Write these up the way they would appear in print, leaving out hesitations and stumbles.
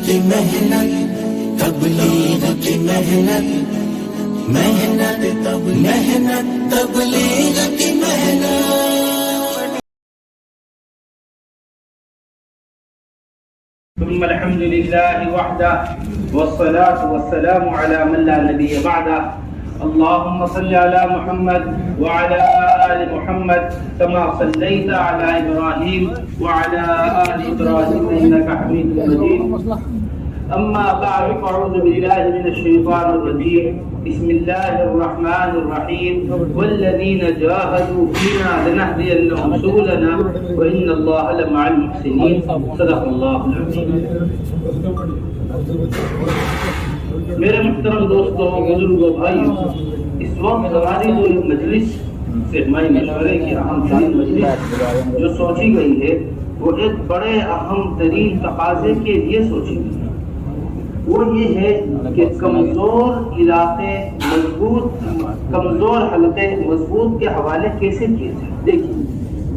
کی محنت، تبلیغ کی محنت، محنت تبلیغ کی محنت۔ ثم الحمد لله وحده والصلاة والسلام على من لا نبي بعده، اللهم صل على محمد وعلى آل محمد كما صليت على إبراهيم وعلى آل إبراهيم إنك حميد مجيد، أما بعد فأعوذ بالله من الشيطان الرجيم، بسم الله الرحمن الرحيم، والذين جاهدوا فينا لنهدينهم سبلنا وإن الله لمع المحسنين، صدق الله العظيم۔ میرے محترم دوستوں، بزرگوں، بھائیوں، اس وقت ہماری جو مجلس سرمائی مشورے کی اہم ترین مجلس جو سوچی گئی ہے وہ ایک بڑے اہم ترین تقاضے کے لیے سوچی گئی ہے، وہ یہ ہے کہ کمزور علاقے مضبوط، کمزور حلقے مضبوط کے حوالے کیسے کیے جائیں۔ دیکھیے،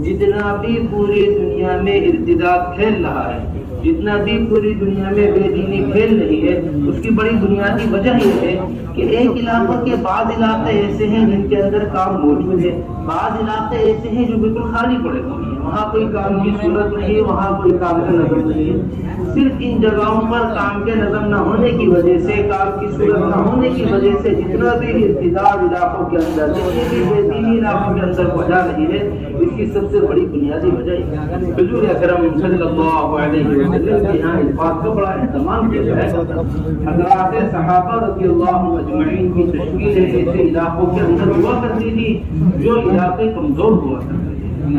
جتنا بھی پوری دنیا میں ارتداد پھیل رہا ہے، جتنا بھی پوری دنیا میں بے دینی پھیل رہی ہے، اس کی بڑی بنیادی وجہ یہ ہے کہ ایک علاقوں کے بعض علاقے ایسے ہیں جن کے اندر کام موجود ہے، بعض علاقے ایسے ہیں جو بالکل خالی پڑے ہوئے ہیں، وہاں کوئی کام کی صورت نہیں ہے، وہاں کوئی کام کا نظم نہیں ہے۔ صرف ان جگہوں پر کام کے نظم نہ ہونے کی وجہ سے، کام کی صورت نہ ہونے کی وجہ سے جتنا بھی ارتداد علاقوں کے اندر، جتنی بھی بے دینی علاقوں کے اندر پہنچا رہی ہے، اس کی سب سے بڑی بنیادی وجہ ہے حضور اکرم صلی اللہ علیہ وسلم کے یہاں اس بات کا بڑا اہتمام کیا جائے۔ حضرات صحابہ رضی اللہ اجمعین کی تشکیل ایسے علاقوں کے اندر ہوا کرتی تھی جو علاقے کمزور ہوا کرتے تھے،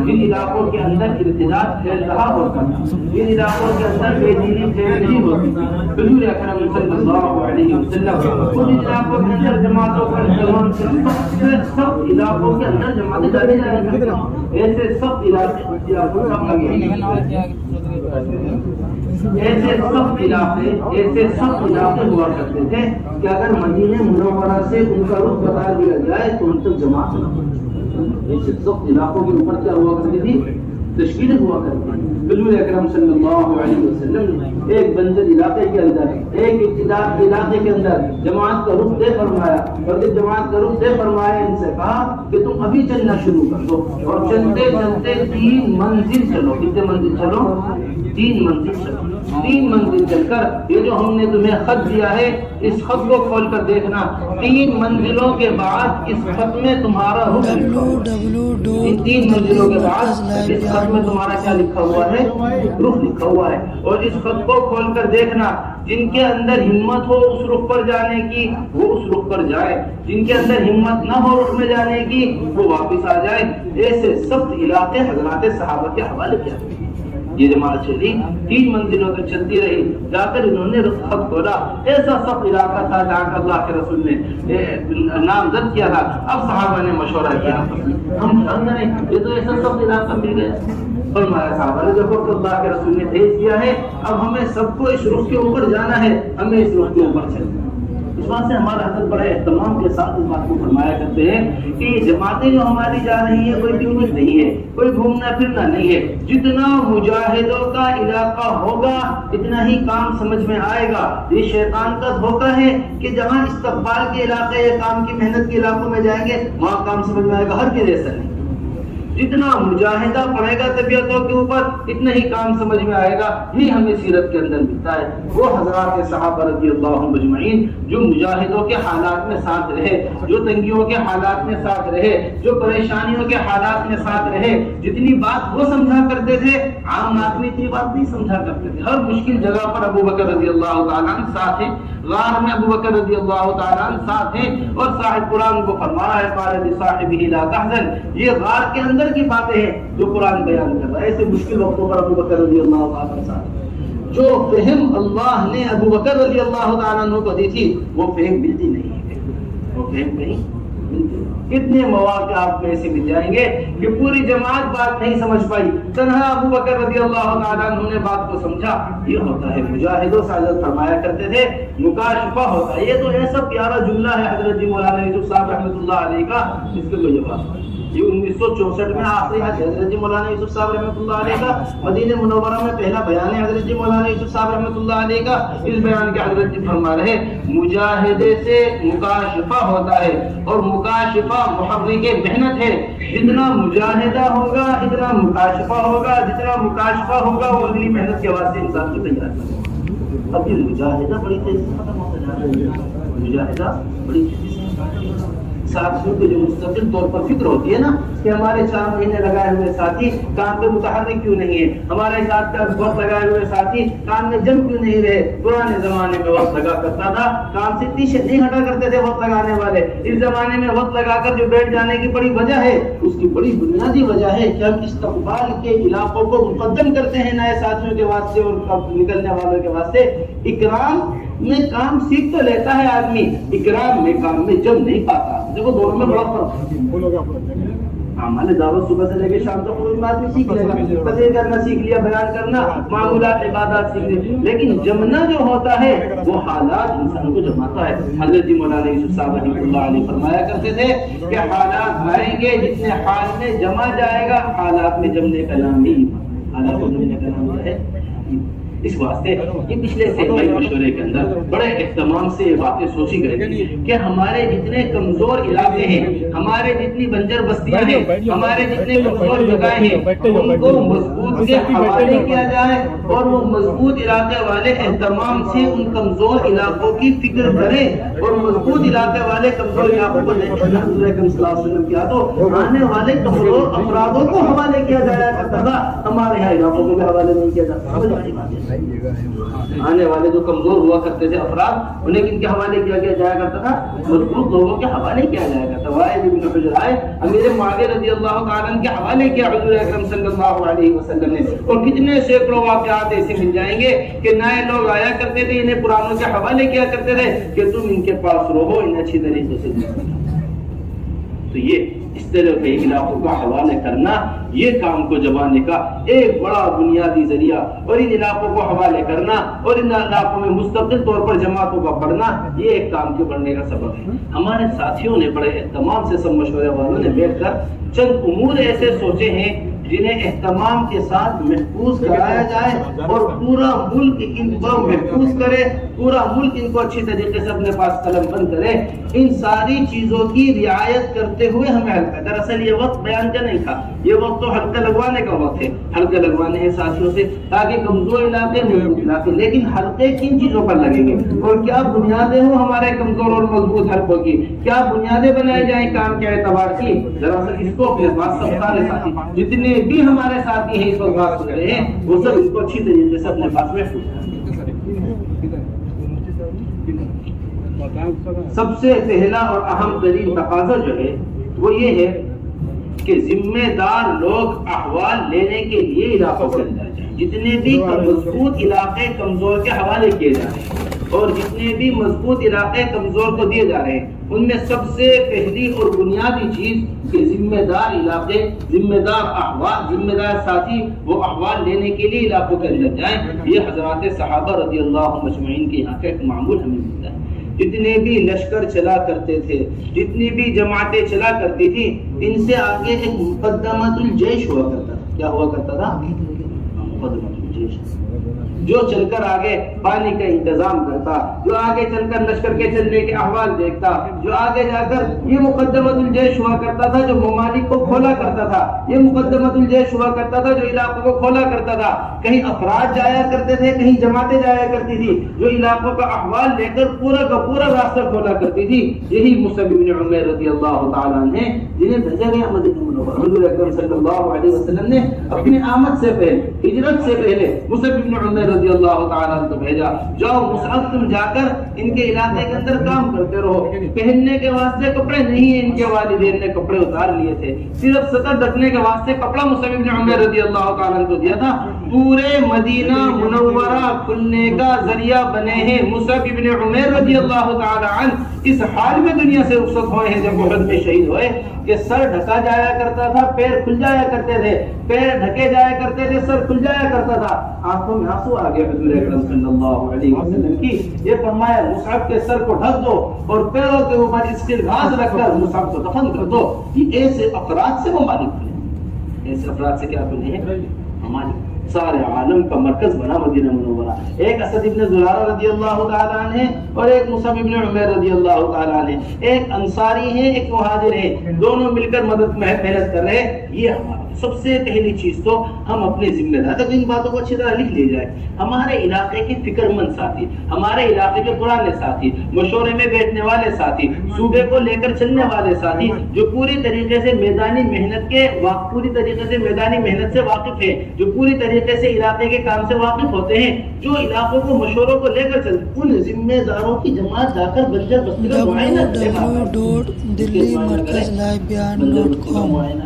جن علاقوں کے اندر ارتداد پھیل رہا ہوتا تھا، جن علاقوں کے اندر بے دینی پھیل رہی ہوتی تھی، حضور اکرم صلی اللہ علیہ وسلم ان علاقوں کے اندر جماعتوں کا اہتمام سب علاقوں کے اندر جماعتیں ڈالی جا رہی تھیں، ایسے سب علاقے ہوا کرتے تھے کہ اگر مدینہ منورہ سے ان کا رخ بتا دیا جائے تو ان تک جماعت نہ ہو۔ ایسے سب علاقوں کے اوپر کیا ہوا کرتی تھی؟ تشکیلیں ہوا کرتی تھی۔ حضور اکرم صلی اللہ علیہ وسلم نے ایک بنجر علاقے کے اندر، ایک ابتدائی علاقے کے اندر جماعت کا رخ طے فرمایا، اور جب جماعت کا رخ طے فرمایا ان سے کہا کہ تم ابھی چلنا شروع کر دو، اور چلتے چلتے 3 منزل چلو۔ کتنے منزل چلو؟ 3 منزل چلو۔ 3 منزل چل کر یہ جو ہم نے تمہیں خط دیا ہے اس خط کو کھول کر دیکھنا، 3 منزلوں کے بعد اس خط میں تمہارا رخ لکھا ہوا ہے۔ ان 3 منزلوں کے بعد اس خط میں تمہارا کیا لکھا ہوا ہے؟ رخ لکھا ہوا ہے۔ اور اس خط کو کھول کر دیکھنا، جن کے اندر ہمت ہو اس رخ پر جانے کی وہ اس رخ پر جائے، جن کے اندر ہمت نہ ہو رخ میں جانے کی وہ واپس آ جائے۔ ایسے سب علاقے حضرات صحابہ کے حوالے کیا۔ یہ جماعت چلی 3 منزلوں تک چلتی رہی، جا کر انہوں نے خط کھولا، ایسا سب علاقہ تھا جہاں اللہ کے رسول نے نامزد کیا تھا۔ اب صحابہ نے مشورہ کیا، ہم نہیں، یہ تو ایسا سب علاقہ مل گیا۔ فرمایا صحابہ نے دیکھو کہ اللہ کے رسول نے بھیج دیا ہے، اب ہمیں سب کو اس رخ کے اوپر جانا ہے، ہمیں اس رخ کے اوپر چلنا ہے۔ اس بات سے ہمارا حضرت بڑے اہتمام کے ساتھ اس بات کو فرمایا کرتے ہیں کہ یہ جماعتیں جو ہماری جا رہی ہیں کوئی پکنک نہیں ہے، کوئی گھومنا پھرنا نہیں ہے، جتنا مجاہدوں کا علاقہ ہوگا اتنا ہی کام سمجھ میں آئے گا۔ یہ شیطان کا دھوکہ ہے کہ جہاں استقبال کے علاقے یا کام کی محنت کے علاقوں میں جائیں گے وہاں کام سمجھ میں آئے گا، ہر کے جیسا نہیں۔ جتنا مجاہدہ پڑے گا طبیعتوں کے اوپر اتنا ہی کام سمجھ میں آئے گا، یہ ہمیں سیرت کے اندر ملتا ہے۔ وہ حضرات صحابہ رضی اللہ اجمعین جو مجاہدوں کے حالات میں ساتھ رہے، جو تنگیوں کے حالات میں ساتھ رہے، جو پریشانیوں کے حالات میں ساتھ رہے، جتنی بات وہ سمجھا کرتے تھے عام آدمی اتنی بات نہیں سمجھا کرتے تھے۔ ہر مشکل جگہ پر ابو بکر رضی اللہ تعالیٰ عنہ ساتھ ہیں، غار میں ابو بکر رضی اللہ تعالیٰ عنہ ساتھ ہیں، اور صاحب قرآن کو فرمایا ہے قال لصاحبہ لا تحزن، یہ غار کے اندر کی باتیں ہیں جو قرآن بیان کر رہا ہے۔ ایسے مشکل وقتوں پر ابو بکر رضی اللہ تعالیٰ عنہ ساتھ، جو فہم اللہ نے ابو بکر رضی اللہ تعالیٰ عنہ کو دی تھی وہ فہم ملتی نہیں ہے، وہ فہم نہیں ملتی۔ کتنے مواقع آپ میں ایسے مل جائیں گے کہ پوری جماعت بات نہیں سمجھ پائی، تنہا ابو بکر رضی اللہ تعالیٰ عنہ نے بات کو سمجھا۔ یہ ہوتا ہے مجاہدوں سے حضرت فرمایا کرتے تھے مکاشفہ ہوتا ہے۔ یہ تو ایسا پیارا جملہ ہے حضرت جی مولانا یوسف صاحب رحمۃ اللہ علیہ کا، اس کے کوئی جواب نہیں۔ یہ 1964 میں آخری حج حضرت جی مولانا یوسف صاحب رحمۃ اللہ علیہ کا، مدینہ منورہ میں پہلا بیان ہے حضرت جی مولانا یوسف صاحب رحمۃ اللہ علیہ کا۔ اس بیان کے حضرت جی فرما رہے مجاہدے سے مکاشفہ ہوتا ہے، اور مکاشفہ محرک محنت ہے۔ جتنا مجاہدہ ہوگا اتنا مکاشفہ ہوگا، جتنا مکاشفہ ہوگا وہ اگلی محنت کے واسطے انسان کو تیار کرے۔ اب یہ مجاہدہ بڑی تیزی سے ختم ہوتا جا رہا ہے، مجاہدہ بڑی تیزی سے ساتھیوں کو جو مستقل طور پر فکر ہوتی ہے نا کہ ہمارے 4 مہینے لگائے ہوئے ساتھی کام پہ متحرک کیوں نہیں ہے، ہمارے ساتھ کا وقت لگائے ہوئے ساتھی کام میں جم کیوں نہیں رہے۔ پرانے زمانے میں وقت لگا کرتا تھا، کام سے پیچھے نہیں ہٹا کرتے تھے وقت لگانے والے۔ اس زمانے میں وقت لگا کر جو بیٹھ جانے کی بڑی وجہ ہے، اس کی بڑی بنیادی وجہ ہے کہ ہم استقبال کے علاقوں کو مقدم کرتے ہیں نئے ساتھیوں کے واسطے اور نکلنے والوں کے واسطے۔ اکرام میں کام سیکھ تو لیتا ہے آدمی، اکرام میں کام میں جم نہیں پاتا۔ دیکھو دونوں میں بڑا فرق ہے۔ ہمارے دعوت صبح سے لے کے شام تک کوئی آدمی سیکھ لے گا، تقریر کرنا سیکھ لیا، بیان کرنا، معمولات عبادات سیکھ لیا، لیکن جمنا جو ہوتا ہے وہ حالات انسان کو جماتا ہے۔ حضرت جی مولانا یوسف صاحب رحمۃ اللہ علیہ فرمایا کرتے تھے کہ حالات آئیں گے، جتنے حال میں جمع جائے گا، حالات میں جمنے کا نام نہیں، حالات میں جمنے کا نام ہے۔ اس واسطے یہ پچھلے سے مشورے کے اندر بڑے اہتمام سے یہ باتیں سوچی گئی کہ ہمارے جتنے کمزور علاقے ہیں، ہمارے جتنی بنجر بستیاں ہیں، ہمارے جتنے کمزور جگہیں ہیں، ان کو مضبوط کے حوالے کیا جائے، اور وہ مضبوط علاقے والے اہتمام سے ان کمزور علاقوں کی فکر کریں، اور مضبوط علاقے والے کمزور علاقوں کو دیکھیں۔ حضور اکرم صلی اللہ علیہ وسلم کیا تو آنے والے کمزور افرادوں کو حوالے کیا جایا کرتا تھا، ہمارے یہاں علاقوں کو بھی حوالے نہیں کیا جاتا۔ آنے والے جو کمزور ہوا کرتے تھے افراد، انہیں کن کے حوالے کیا جایا کرتا تھا؟ مضبوط لوگوں کے حوالے کیا جایا کرتا تھا۔ وائل بن حجر آئے، امیر معاویہ رضی اللہ تعالیٰ عنہ کے حوالے کیا حضور اکرم صلی اللہ علیہ وسلم نے، اور کتنے سینکڑوں واقعات ایسے مل جائیں گے کہ نئے لوگ آیا کرتے تھے، انہیں پرانوں کے حوالے کیا کرتے تھے کہ تم ان کے پاس رہو، انہیں اچھی طریقے سے دیکھو۔ تو یہ اس طرح کے علاقوں کا حوالے کرنا یہ کام کو جمانے کا ایک بڑا بنیادی ذریعہ، اور ان علاقوں کو حوالے کرنا اور ان علاقوں میں مستقل طور پر جماعتوں کا بڑھنا یہ ایک کام کے بڑھنے کا سبب ہے۔ ہمارے ساتھیوں نے بڑے اہتمام سے، سب مشورے والوں نے بیٹھ کر چند امور ایسے سوچے ہیں جنہیں اہتمام کے ساتھ محفوظ کرایا جائے، اور پورا ملک ان کو محفوظ کرے، پورا ملک ان کو اچھی طریقے سے اپنے پاس قلم بند کرے۔ ان ساری چیزوں کی رعایت کرتے ہوئے ہمیں حلقہ، دراصل یہ وقت بیان کا نہیں تھا، یہ وقت تو حلقہ لگوانے کا وقت ہے، حلقے لگوانے ہیں ساتھیوں سے تاکہ کمزور علاقے مضبوط علاقے، لیکن حلقے کن چیزوں پر لگیں گے اور کیا بنیادیں ہوں ہمارے کمزور اور مضبوط حلقوں کی، کیا بنیادیں بنائی جائیں کام کے اعتبار کی؟ دراصل اس کو اپنے پاس سب سارے ساتھی جتنے بھی ہمارے ساتھی ہیں اس وقت بات سن رہے ہیں، وہ سب اس کو اچھی طریقے سے اپنے پاس محفوظ کریں۔ سب سے پہلا اور اہم ترین تقاضا جو ہے وہ یہ ہے کہ ذمہ دار لوگ احوال لینے کے لیے علاقوں کے اندر جائیں۔ جتنے بھی مضبوط علاقے کمزور کے حوالے کیے جا رہے ہیں اور جتنے بھی مضبوط علاقے کمزور کو دیے جا رہے ہیں، ان میں سب سے پہلی اور بنیادی چیز کہ ذمہ دار علاقے، ذمہ دار احوال، ذمہ دار ساتھی وہ احوال لینے کے لیے علاقوں کے اندر جائیں۔ یہ حضرات صحابہ رضی اللہ مجمعین کے یہاں کا ایک معمول ہمیں ملتا ہے۔ جتنے بھی لشکر چلا کرتے تھے، جتنی بھی جماعتیں چلا کرتی تھی، ان سے آگے ایک مقدمۃ الجیش ہوا کرتا تھا۔ کیا ہوا کرتا تھا؟ مقدمۃ الجیش، جو چل کر آگے پانی کا انتظام کرتا، جو آگے چل کر لشکر کے چلنے کے احوال دیکھتا، جو آگے جا کر یہ مقدمۃ الجیش ہوا کرتا تھا جو ممالک کو کھولا کرتا تھا، یہ مقدمۃ الجیش ہوا کرتا تھا جو علاقوں کو کھولا کرتا تھا۔ کہیں افراد جایا کرتے تھے، کہیں جماعتیں جایا کرتی تھی جو علاقوں کا احوال لے کر پورا کا پورا راستہ کھولا کرتی تھی۔ یہی مصعب بن عمیر رضی اللہ تعالیٰ عنہ جنہیں بھیجا گیا مدینہ منورہ، حضور اکرم صلی اللہ علیہ وسلم نے اپنی آمد سے پہلے، ہجرت سے پہلے مصعب بن عمیر رضی اللہ تعالیٰ عنہ کو بھیجا، جاؤ مصعب تم جا کر ان کے علاقے کے اندر کام کرتے رہو۔ پہننے کے واسطے کپڑے نہیں ہیں، ان کے والدین نے کپڑے اتار لیے تھے، صرف سطر ڈھکنے کے واسطے کپڑا مصعب بن عمیر رضی اللہ تعالیٰ عنہ کو دیا تھا۔ پورے مدینہ منورہ کھلنے کا ذریعہ بنے ہیں۔ مصعب ابن عمیر رضی اللہ تعالی عنہ اس حال میں دنیا سے رخصت ہوئے ہیں جب احد میں شہید ہوئے کہ سر ڈھکا جایا کرتا تھا، پیر کھل جایا کرتے تھے، پیر ڈھکے جایا کرتے تھے، سر کھل جایا کرتا تھا، آنکھوں میں آنسو آ گئے حضور اکرم صلی اللہ علیہ وسلم کی۔ یہ فرمایا مصعب کے سر کو ڈھک دو اور پیروں کے اوپر اسکل گھاس رکھ کر مصعب کو دفن کر دو۔ یہ ایسے افراد سے ممالک کھلے، ایسے افراد سے کیا کھلے ہیں؟ ممالک۔ سارے عالم کا مرکز بنا مدینہ منورہ۔ ایک اسد ابن زرارہ رضی اللہ تعالیٰ عنہ ہے اور ایک مصعب ابن عمیر رضی اللہ تعالیٰ عنہ، ایک انصاری ہے ایک مہاجر ہے، دونوں مل کر مدد محنت کر رہے۔ یہ ہمارا سب سے پہلی چیز تو ہم اپنے ذمہ دار تک ان باتوں کو اچھی طرح لکھ لے جائے۔ ہمارے علاقے کے فکر مند ساتھی، ہمارے علاقے کے پرانے ساتھی، مشورے میں بیٹھنے والے ساتھی، صوبے کو لے کر چلنے والے ساتھی جو پوری طریقے سے میدانی محنت سے واقف ہیں، جو پوری طریقے سے علاقے کے کام سے واقف ہوتے ہیں، جو علاقوں کو مشوروں کو لے کر چلتے، ان ذمہ داروں کی جماعت جا کر بنجر بستی کا معائنہ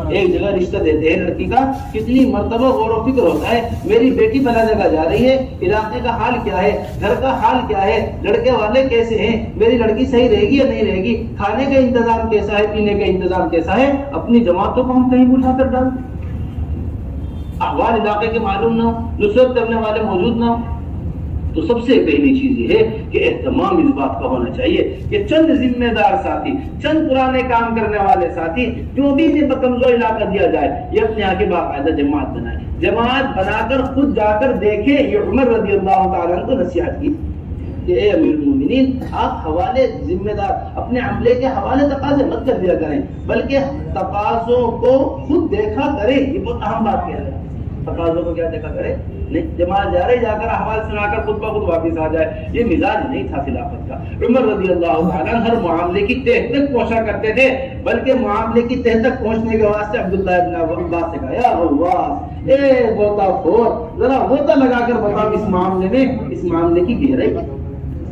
ایک جگہ رشتہ دیتے ہیں لڑکی کا، کتنی مرتبہ غور و فکر ہوتا ہے، میری بیٹی فلاں جگہ جا رہی ہے، علاقے کا حال کیا ہے، گھر کا حال کیا ہے، لڑکے والے کیسے ہیں، میری لڑکی صحیح رہے گی یا نہیں رہے گی، کھانے کا انتظام کیسا ہے، پینے کا انتظام کیسا ہے۔ اپنی جماعتوں کو ہم کہیں اٹھا کر ڈال، احوال علاقے کے معلوم نہ ہو، نصرت کرنے والے موجود نہ ہو، تو سب سے پہلی چیز یہ ہے کہ اہتمام اس بات کا ہونا چاہیے کہ چند ذمہ دار ساتھی، چند پرانے کام کرنے والے ساتھی جو بھی کمزور علاقہ دیا جائے، یہ اپنے آگے باقاعدہ جماعت بنائے، جماعت بنا کر خود جا کر دیکھے۔ یہ عمر رضی اللہ تعالیٰ عنہ کو نصیحت کی کہ اے امیر المومنین، آپ حوالے ذمہ دار اپنے عملے کے حوالے تقاضے مت کر دیا کریں، بلکہ تقاضوں کو خود دیکھا کریں۔ یہ بہت اہم بات کہہ رہے ہیں، تقاضوں کو کیا دیکھا کرے، نہیں جماعت جا رہے، جا کر احوال سنا کر خود بخود واپس آ جائے۔ یہ مزاج نہیں تھا خلافت کا۔ عمر رضی اللہ تعالیٰ ہر معاملے کی تہ تک پہنچا کرتے تھے، بلکہ معاملے کی تہ تک پہنچنے کے واسطے عبداللہ ابن عباس سے کہا، یا عباس، اے غوطہ خور، ذرا غوطہ لگا کر بتاؤ اس معاملے میں، اس معاملے کی گہرائی، اس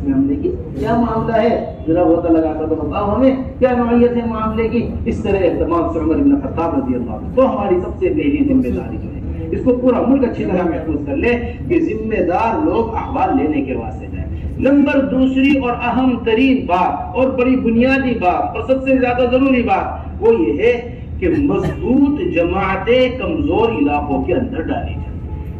معاملے کی کیا معاملہ ہے، ذرا غوطہ لگا کر تو بتاؤ ہمیں کیا نوعیت ہے معاملے کی۔ اس طرح اہتمام سے عمر ابن خطاب رضی اللہ عنہ تو ہماری سب سے پہلی ذمہ داری جو ہے، اس کو پورا ملک اچھی طرح محفوظ کر لے کہ ذمہ دار لوگ احوال لینے کے واسطے جائیں۔ نمبر دوسری اور اہم ترین بات اور بڑی بنیادی بات اور سب سے زیادہ ضروری بات وہ یہ ہے کہ مضبوط جماعتیں کمزور علاقوں کے اندر ڈالی جائیں۔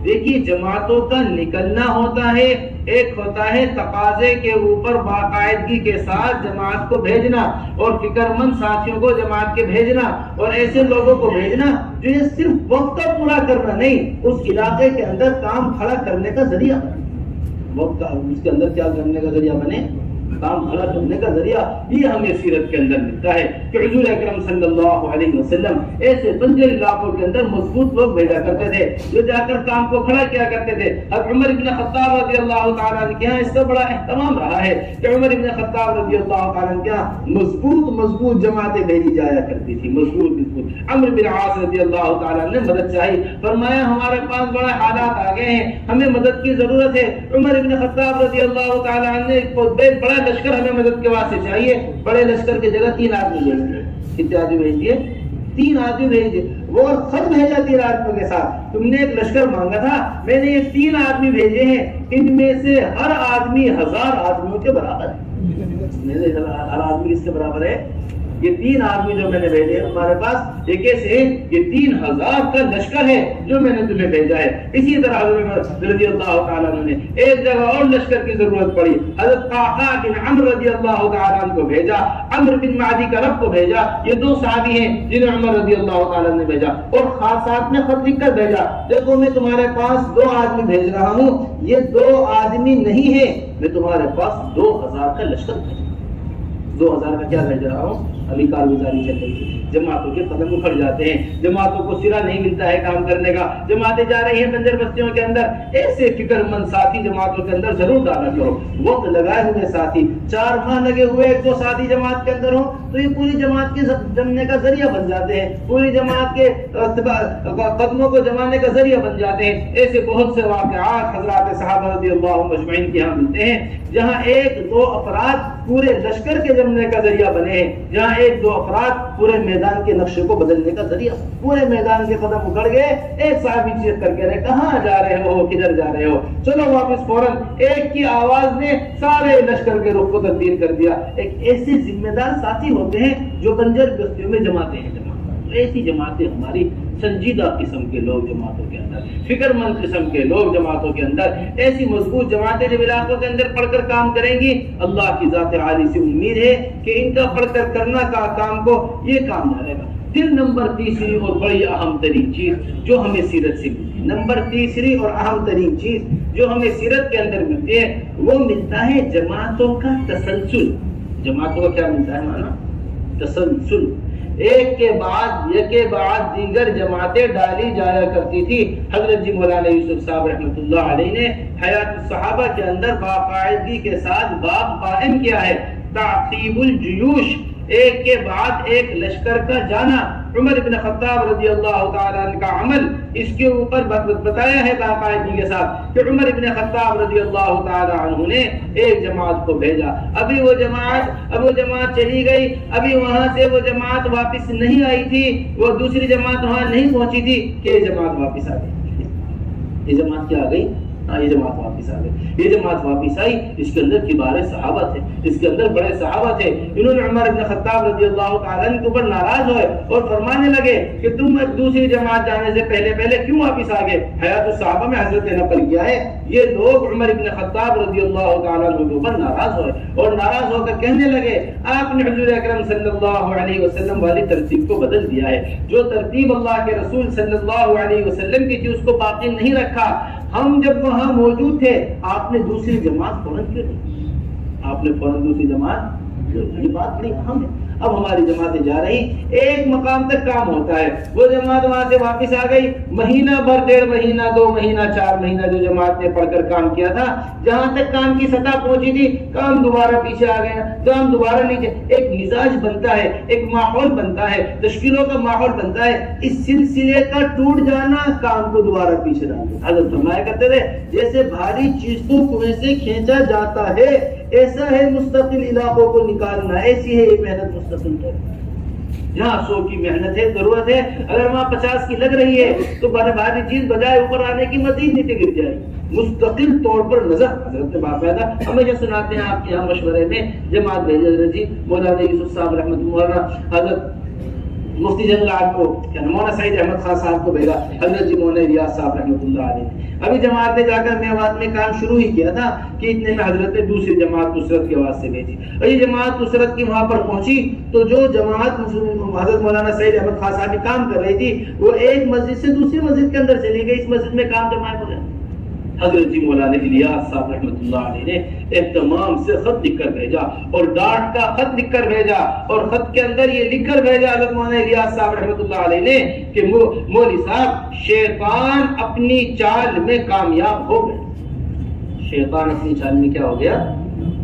دیکھیے جماعتوں کا نکلنا ہوتا ہے، ایک ہوتا ہے تقاضے کے اوپر باقاعدگی کے ساتھ جماعت کو بھیجنا اور فکر مند ساتھیوں کو جماعت کے بھیجنا اور ایسے لوگوں کو بھیجنا جو یہ صرف وقت کا پورا کرنا نہیں، اس علاقے کے اندر کام کھڑا کرنے کا ذریعہ بنے، وقت اس کے اندر کیا کرنے کا ذریعہ بنے، کام کھڑا کرنے کا ذریعہ۔ یہ ہمیں سیرت کے اندر ملتا ہے کہ حضور اکرم صلی اللہ علیہ وسلم ایسے بنجر علاقوں کے اندر مضبوط لوگ بھیجا کرتے تھے جو جا کر کام کو کھڑا کیا کرتے تھے۔ اب عمر ابن خطاب رضی اللہ تعالیٰ عنہ کے یہاں اس کا بڑا اہتمام رہا ہے کہ عمر ابن خطاب رضی اللہ تعالیٰ عنہ کے یہاں مضبوط جماعتیں بھیجی جایا کرتی تھی، مضبوط۔ عمرو بن عاص رضی اللہ تعالیٰ نے مدد چاہی، فرمایا ہمارے پاس بڑے حالات آ گئے ہیں، ہمیں مدد کی ضرورت ہے۔ عمر ابن خطاب رضی اللہ تعالیٰ عنہ نے بڑا لشکر ہمیں مدد کے واسطے چاہیے، بڑے لشکر کی جگہ 3 آدمی بھیج دیے۔ کتنے آدمی بھیج دیے؟ 3 آدمی بھیج دیے۔ وہ خط بھیجا 3 آدمیوں کے ساتھ، تم نے ایک لشکر مانگا تھا، میں نے یہ 3 آدمی بھیجے ہیں، ان میں سے ہر آدمی 1000 آدمیوں کے برابر ہے۔ ہر آدمی کس کے برابر ہے؟ یہ 3 آدمی جو میں نے بھیجے ہمارے پاس یہ کیسے ہیں؟ یہ 3000 کا لشکر ہے جو میں نے تمہیں بھیجا ہے۔ اسی طرح حضرت رضی اللہ تعالیٰ عنہ نے ایک جگہ اور لشکر کی ضرورت پڑی، حضرت قعقاع بن عمرو رضی اللہ تعالیٰ عنہ کو بھیجا، عمرو بن معدی کرب کو بھیجا۔ یہ 2 صحابی ہیں جنہیں عمر رضی اللہ تعالیٰ نے بھیجا اور خاصات میں خط لکھ کر بھیجا، دیکھو میں تمہارے پاس 2 آدمی بھیج رہا ہوں، یہ 2 آدمی نہیں ہیں، میں تمہارے پاس 2000 کا لشکر بھیج 2000 کا کیا بھیج رہا ہوں۔ ابھی کارگزاری چل رہی ہے، جماعتوں کے قدم اکھڑ جاتے ہیں، جماعتوں کو سرا نہیں ملتا ہے کام کرنے کا، جماعتیں جا رہی ہیں بنجر بستیوں کے اندر۔ ایسے فکر مند ساتھی جماعتوں کے اندر ضرور ڈالا کرو، وقت لگائے ہوئے ساتھی، 4 ماہ لگے ہوئے 1-2 ساتھی جماعت کے اندر ہوں تو یہ پوری جماعت کے جمنے کا ذریعہ بن جاتے ہیں، پوری جماعت کے قدموں کو جمانے کا ذریعہ بن جاتے ہیں۔ ایسے بہت سے واقعات حضرات صحابہ رضی اللہ اجمعین کے یہاں ملتے ہیں جہاں 1-2 افراد پورے لشکر کے جمنے کا ذریعہ بنے ہیں، جہاں ایک دو افراد پورے میدان کے نقشے کو بدلنے کا ذریعہ، پورے میدان کے قدم اکھڑ گئے، ایک صحابی چیخ کر کے رہے کہاں جا رہے ہو، کدھر جا رہے ہو، چلو واپس، فوراً ایک کی آواز نے سارے لشکر کے رخ کو تبدیل کر دیا۔ ایک ایسے ذمہ دار ساتھی ہوتے ہیں جو بنجر بستیوں میں جماتے ہیں، ایسی جماعتیں ہماری سنجیدہ قسم کے لوگ جماعتوں کے اندر، فکر مند قسم کے لوگ جماعتوں کے اندر، ایسی مضبوط جماعتیں جب علاقوں کے اندر پڑھ کر کام کریں گی، اللہ کی ذات عالی سے امید ہے کہ ان کا پڑھ کر کرنا کا کام کو یہ کام جائے گا۔ پھر نمبر تیسری اور بڑی اہم ترین چیز جو ہمیں سیرت سے ملتی ہے، نمبر تیسری اور اہم ترین چیز جو ہمیں سیرت کے اندر ملتی ہے، وہ ملتا ہے جماعتوں کا تسلسل۔ جماعتوں کا کیا ملتا ہے مانا؟ تسلسل۔ ایک کے بعد دیگر جماعتیں ڈالی جایا کرتی تھی۔ حضرت جی مولانا یوسف صاحب رحمۃ اللہ علیہ نے حیات الصحابہ کے اندر باقاعدگی کے ساتھ باب قائم کیا ہے، تعقیب الجیوش، ایک کے بعد ایک لشکر کا جانا۔ عمر بن خطاب رضی اللہ تعالیٰ عنہ کا عمل اس کے اوپر بتایا ہے باقاعدگی کے ساتھ کہ عمر بن خطاب رضی اللہ تعالیٰ عنہ نے ایک جماعت کو بھیجا، ابھی وہ جماعت چلی گئی، ابھی وہاں سے وہ جماعت واپس نہیں آئی تھی، وہ دوسری جماعت وہاں نہیں پہنچی تھی کہ یہ جماعت واپس آ گئی۔ یہ جماعت کیا آ گئی؟ یہ جماعت واپس آ گئی۔ یہ جماعت واپس آئی، اس کے اندر کبار صحابہ تھے، اس کے اندر بڑے صحابہ تھے۔ انہوں نے عمر بن خطاب رضی اللہ تعالیٰ عنہ کے اوپر ناراض ہوئے اور فرمانے لگے کہ تم دوسری جماعت جانے سے پہلے کیوں واپس آ گئے؟ حیات الصحابہ میں حضرت نے نقل کیا ہے، یہ لوگ عمر بن خطاب رضی اللہ تعالیٰ عنہ کے اوپر ناراض ہوئے اور ناراض ہو کر کہنے لگے آپ نے حضور اکرم صلی اللہ علیہ وسلم والی ترتیب کو بدل دیا ہے، جو ترتیب اللہ کے رسول صلی اللہ علیہ وسلم کی تھی اس کو باقی نہیں رکھا۔ ہم جب وہاں موجود تھے آپ نے دوسری جماعت فوراً کیوں نہیں؟ آپ نے فوراً دوسری جماعت، یہ بات بڑی اہم ہے۔ اب ہماری جماعتیں جا رہی، ایک مقام تک کام ہوتا ہے، وہ جماعت وہاں سے واپس آ گئی، مہینہ بھر، 1.5 مہینہ، 2 مہینہ، 4 مہینہ جو جماعت نے پڑھ کر کام کیا تھا، جہاں تک کام کی سطح پہنچی تھی، کام دوبارہ پیچھے آ گیا، کام دوبارہ نیچے۔ ایک مزاج بنتا ہے، ایک ماحول بنتا ہے، تشکیلوں کا ماحول بنتا ہے، اس سلسلے کا ٹوٹ جانا کام کو دوبارہ پیچھے ڈال دیتا۔ حضرت فرمایا کرتے تھے جیسے بھاری چیز کو کنویں سے کھینچا جاتا ہے، ایسا ہے مستقل علاقوں کو نکالنا، ایسی ہے یہ محنت مستقل ہے۔ جہاں 100 کی محنت ہے، ضرورت ہے، اگر وہاں 50 کی لگ رہی ہے تو بھاری چیز بجائے اوپر آنے کی مزید نیچے گر جائے گی۔ مستقل طور پر نظر، حضرت نے باقاعدہ ہمیشہ سناتے ہیں آپ کے یہاں مشورے میں جماعت بھیجے حضرت جی مولانا یوسف صاحب رحمۃ اللہ، حضرت مفتی جنرل آپ کو مولانا سعید احمد خان صاحب کو بھیجا، حضرت جی مولانا ریاض صاحب رحمۃ اللہ علیہ۔ ابھی جماعت نے جا کر میوات میں کام شروع ہی کیا تھا کہ اتنے میں حضرت نے دوسری جماعت نصرت کے واسطے بھیجی، اور یہ جماعت نصرت کی وہاں پر پہنچی تو جو جماعت حضرت مولانا سعید احمد خان صاحب کام کر رہی تھی وہ ایک مسجد سے دوسری مسجد کے اندر چلی گئی، اس مسجد میں کام جماعت ہو گیا۔ حضرت جی مولانا الیاس صاحب رحمۃ اللہ علیہ نے اہتمام سے خط لکھ کر بھیجا اور ڈانٹ کا خط لکھ کر بھیجا، اور خط کے اندر یہ لکھ کر بھیجا حضرت مولانا الیاس صاحب رحمۃ اللہ علیہ نے کہ مولوی صاحب شیطان اپنی چال میں کامیاب ہو گیا، شیطان اپنی چال میں کیا ہو گیا؟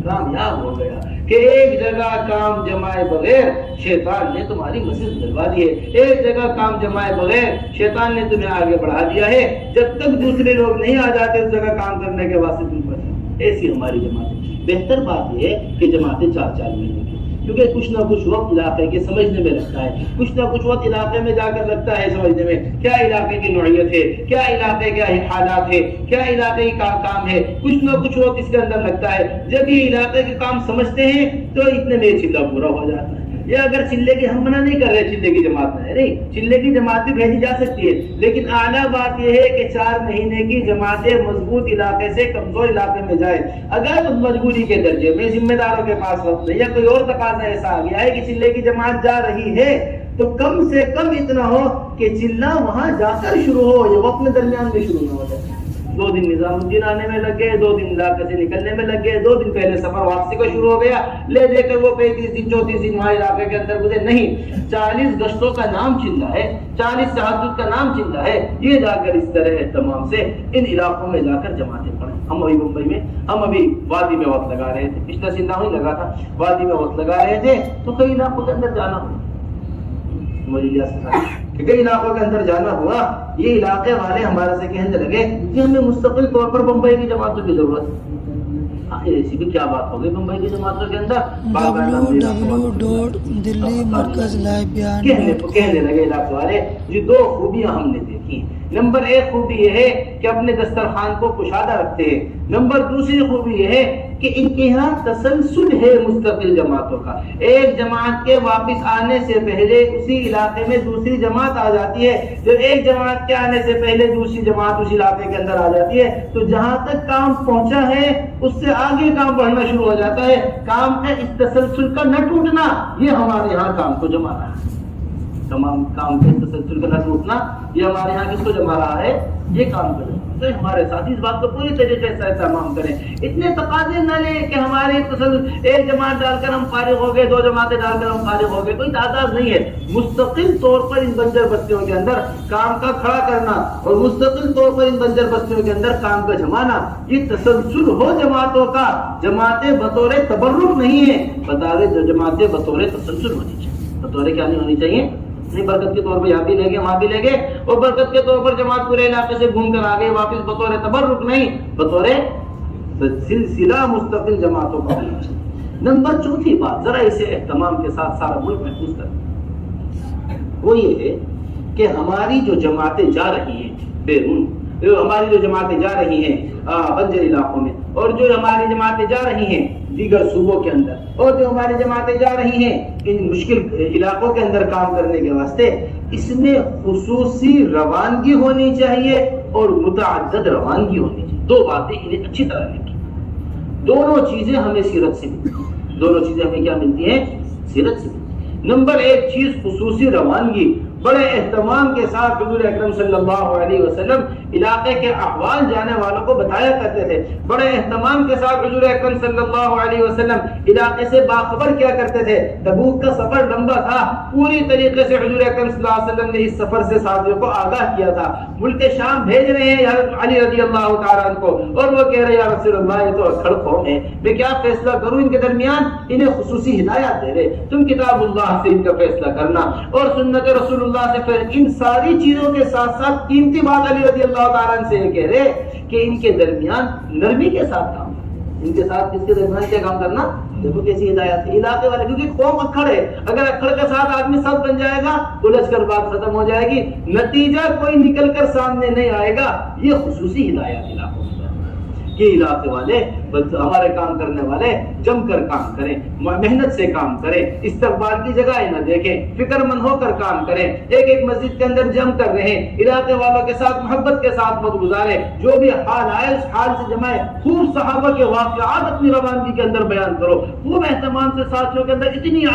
کامیاب ہو گیا کہ ایک جگہ کام جمائے بغیر شیطان نے تمہاری مسجد جلوا دی ہے، ایک جگہ کام جمائے بغیر شیطان نے تمہیں آگے بڑھا دیا ہے، جب تک دوسرے لوگ نہیں آ جاتے اس جگہ کام کرنے کے واسطے تم پر۔ ایسی ہماری جماعتیں، بہتر بات یہ ہے کہ جماعتیں 4-4 مہینے کی، کیونکہ کچھ نہ کچھ وقت علاقے کے سمجھنے میں لگتا ہے، کچھ نہ کچھ وقت علاقے میں جا کر لگتا ہے سمجھنے میں کیا علاقے کی نوعیت ہے، کیا علاقے کے حالات ہے، کیا علاقے کا کام ہے، کچھ نہ کچھ وقت اس کے اندر لگتا ہے۔ جب یہ علاقے کے کام سمجھتے ہیں تو اتنے میں چلہ پورا ہو جاتا ہے۔ یہ اگر چلے کی ہم منع نہیں کر رہے، چلے کی جماعت میں نہیں، چلے کی جماعت بھی بھیجی جا سکتی ہے، لیکن اعلیٰ بات یہ ہے کہ 4 مہینے کی جماعتیں مضبوط علاقے سے کمزور علاقے میں جائے۔ اگر مجبوری کے درجے میں ذمہ داروں کے پاس وقت نہیں یا کوئی اور تقاضا ایسا آ گیا ہے کہ چلے کی جماعت جا رہی ہے تو کم سے کم اتنا ہو کہ چلہ وہاں جا کر شروع ہو، یہ وقت میں درمیان میں شروع نہ ہو جائے۔ 2 دن نظام الدین آنے میں لگ گئے، 2 دن علاقے سے نکلنے میں لگ گئے، 2 دن پہلے سفر واپسی کو شروع ہو گیا، لے دے کر وہ 35 دن 34 دن وہاں علاقے کے اندر گزرے۔ نہیں، 40 گشتوں کا نام چلتا ہے، 40 تحجد کا نام چلتا ہے، یہ جا کر اس طرح تمام سے ان علاقوں میں جا کر جماعتیں پڑھیں۔ ہم ابھی ممبئی میں، ہم ابھی وادی میں وقت لگا رہے تھے، پچھلا سندھ میں لگا تھا، وادی میں وقت لگا رہے تھے تو کئی علاقوں کے اندر جانا ہو، کہ کئی علاقوں کے اندر جانا ہوا، یہ علاقے والے ہمارے سے کہنے لگے کہ ہمیں مستقل طور پر بمبئی کی جماعتوں کی ضرورت ہے۔ آخر ایسی بھی کیا بات ہوگی بمبئی کی جماعتوں کے اندر؟ کہنے لگے علاقے والے جی دو خوبیاں ہم نے دیکھی۔ نمبر ایک خوبی یہ ہے کہ اپنے دسترخوان کو کشادہ رکھتے ہیں۔ نمبر دوسری خوبی یہ ہے کہ ان کے یہاں تسلسل ہے مستقل جماعتوں کا۔ ایک جماعت کے واپس آنے سے پہلے اسی علاقے میں دوسری جماعت آ جاتی ہے، جب ایک جماعت کے آنے سے پہلے دوسری جماعت اس علاقے کے اندر آ جاتی ہے تو جہاں تک کام پہنچا ہے اس سے آگے کام بڑھنا شروع ہو جاتا ہے۔ کام کا اس تسلسل کا نہ ٹوٹنا یہ ہمارے یہاں کام کو جما رہا ہے۔ تمام کام کے تسلسل کا نہ ٹوٹنا یہ ہمارے یہاں کس کو جما رہا ہے؟ یہ کام کرے۔ تو ہمارے ساتھ اس بات کو پوری طریقے سے اہتمام کریں، اتنے تقاضے نہ لیں کہ ہمارے ایک جماعت ڈال کر ہم فارغ ہو گئے، دو جماعتیں ڈال کر ہم فارغ ہو گئے، کوئی تعداد نہیں ہے۔ مستقل طور پر ان بنجر بستیوں کے اندر کام کا کھڑا کرنا اور مستقل طور پر ان بنجر بستیوں کے اندر کام کا جمانا، یہ تسلسل ہو جماعتوں کا۔ جماعتیں بطور تبرک نہیں ہے، جماعتیں بطور تسلسل ہونی چاہیے۔ بطور کیا نہیں ہونی چاہیے؟ نہیں برکت کے طور پر یہاں بھی لے گئے وہاں بھی لے گئے، اور برکت کے طور پر جماعت پورے علاقے سے گھوم کر آ گئے واپس، بطور تبرک نہیں، بطور سلسلہ مستقل جماعتوں کا ہونا چاہیے۔ نمبر چوتھی بات، ذرا اسے اہتمام کے ساتھ سارا ملک محفوظ کریں، وہ یہ ہے کہ ہماری جو جماعتیں جا رہی ہیں بیرون، ہماری جو جماعتیں جا رہی ہیں بنجر علاقوں میں، اور جو ہماری جماعتیں جا رہی ہیں دیگر صوبوں کے اندر، اور جو ہماری جماعتیں جا رہی ہیں ان مشکل علاقوں کے اندر کام کرنے کے واسطے، اس میں خصوصی روانگی ہونی چاہیے اور متعدد روانگی ہونی چاہیے۔ دو باتیں انہیں اچھی طرح لکھی، دونوں چیزیں ہمیں سیرت سے ملتی ہیں، دونوں چیزیں ہمیں کیا ملتی ہیں؟ سیرت سے ملتی ہیں۔ نمبر ایک چیز خصوصی روانگی، بڑے اہتمام کے ساتھ حضور اکرم صلی اللہ علیہ وسلم علاقے کے احوال جانے والوں کو بتایا کرتے تھے، بڑے اہتمام کے ساتھ حضور اکرم صلی اللہ علیہ وسلم علاقے سے باخبر کیا کرتے تھے۔ تبوک کا سفر لمبا تھا، پوری طریقے سے حضور اکرم صلی اللہ علیہ وسلم نے اس سفر سے ساتھیوں کو آگاہ کیا تھا۔ ملک شام بھیج رہے ہیں حضرت علی رضی اللہ تعالیٰ عنہ کو، اور وہ کہہ رہے ہیں یا رسول اللہ یہ تو اکھڑ قوم ہے، میں کیا فیصلہ کروں ان کے درمیان؟ انہیں خصوصی ہدایات دے رہے، تم کتاب اللہ سے ان کا فیصلہ کرنا اور سنت رسول اللہ سے۔ پھر ان ساری چیزوں کے ساتھ ساتھ قیمتی بات علی رضی اللہ تعالیٰ عنہ سے یہ کہہ رہے کہ ان کے درمیان نرمی کے ساتھ کام، ان کے ساتھ کس کے درمیان کیا کام کرنا؟ دیکھو کیسی ہدایت ہے علاقے والے، کیونکہ قوم اکھڑ ہے، اگر اکھڑ کے ساتھ آدمی سب بن جائے گا الجھ کر بات ختم ہو جائے گی، نتیجہ کوئی نکل کر سامنے نہیں آئے گا۔ یہ خصوصی ہدایت علاقوں کہ علاقے والے ہمارے کام کرنے والے جم کر کام کریں، محنت سے کام کریں، استقبال کی جگہیں نہ دیکھیں، فکر مند ہو کر کام کریں، ایک ایک مسجد کے اندر جم کر رہیں، علاقے والوں کے ساتھ محبت کے ساتھ وقت گزاریں، جو بھی حال آئے اس حال سے جمائیں، خوب صحابہ کے واقعات اپنی روانگی کے اندر بیان کرو، خوب اہتمام سے ساتھیوں کے اندر اتنی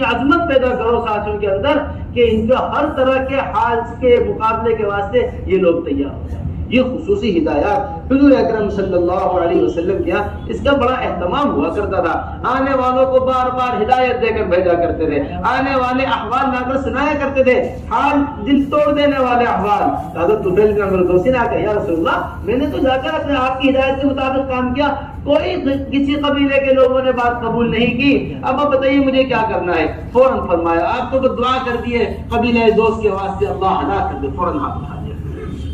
عظمت پیدا کرو ساتھیوں کے اندر کہ ان کا ہر طرح کے حال کے مقابلے کے واسطے یہ لوگ تیار ہو جائیں۔ یہ خصوصی ہدایات حضور اکرم صلی اللہ علیہ وسلم کیا اس کا بڑا اہتمام ہوا کرتا تھا۔ آنے والوں کو بار بار ہدایت دے کر بھیجا کرتے تھے، آنے والے احوال لا کر سنایا کرتے تھے، حال دل توڑ دینے والے احوال۔ حضرت طفیل بن عمرو دوسی نے کہا یا رسول اللہ میں نے تو جا کر اپنے آپ کی ہدایت کے مطابق کام کیا، کوئی کسی قبیلے کے لوگوں نے بات قبول نہیں کی، اب آپ بتائیے مجھے کیا کرنا ہے؟ فوراً فرمایا آپ کو دعا کر دیے قبیلہ دوست کے واسطے اللہ ہدا کر دے، فوراً ہاتھ اٹھا دیا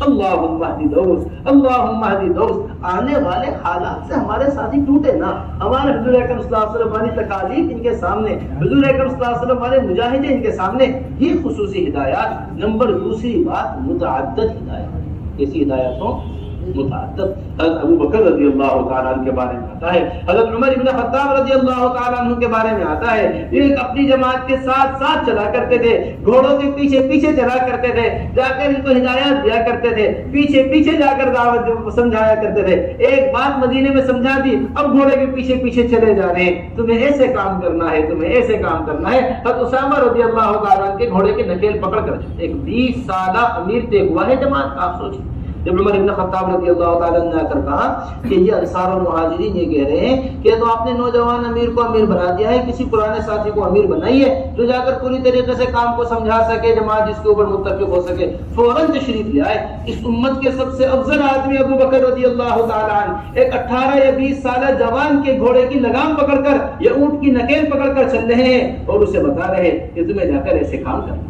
اللہم اہدی دوس، اللہم اہدی دوس۔ آنے والے حالات سے ہمارے ساتھی ٹوٹے نہ، ہمارے حضور اکرم صلی اللہ علیہ وسلم والی تکالیف ان کے سامنے، حضور اکرم صلی اللہ علیہ وسلم والے مجاہدین ان کے سامنے، یہ خصوصی ہدایات۔ نمبر دوسری بات متعدد ہدایات، کیسی ہدایات ہوں؟ متعدد۔ حضرت ابو بکر رضی اللہ تعالیٰ عنہ کے بارے میں آتا ہے، حضرت عمر بن خطاب رضی اللہ تعالیٰ عنہ کے بارے میں آتا ہے، یہ اپنی جماعت کے ساتھ ساتھ چلا کرتے تھے، گھوڑوں کے پیچھے پیچھے چلا کرتے تھے، جا کر ان کو ہدایات دیا کرتے تھے، پیچھے پیچھے جا کر دعوت سمجھایا کرتے تھے۔ ایک بات مدینے میں سمجھا دی، اب گھوڑے کے پیچھے پیچھے چلے جا رہے ہیں، تمہیں ایسے کام کرنا ہے، تمہیں ایسے کام کرنا ہے۔ حضرت اسامہ رضی اللہ تعالیٰ عنہ کے گھوڑے کے نکیل پکڑ کر ایک 20 سالہ امیر طے ہوا ہے جماعت کا، آپ سوچیں۔ جب عمر بن خطاب رضی اللہ تعالیٰ نے آ کر کہا کہ یہ انصار اور مہاجرین یہ کہہ رہے ہیں کہ تو آپ نے نوجوان امیر کو امیر بنا دیا ہے، کسی پرانے ساتھی کو امیر بنائیے جو جا کر پوری طریقے سے کام کو سمجھا سکے، جماعت جس کے اوپر متفق ہو سکے۔ فوراً تشریف لے آئے۔ اس امت کے سب سے افضل آدمی ابو بکر رضی اللہ تعالیٰ عنہ ایک 18 یا 20 سالہ جوان کے گھوڑے کی لگام پکڑ کر یا اونٹ کی نکیل پکڑ کر چل رہے ہیں اور اسے بتا رہے ہیں کہ تمہیں جا کر ایسے کام کرنا،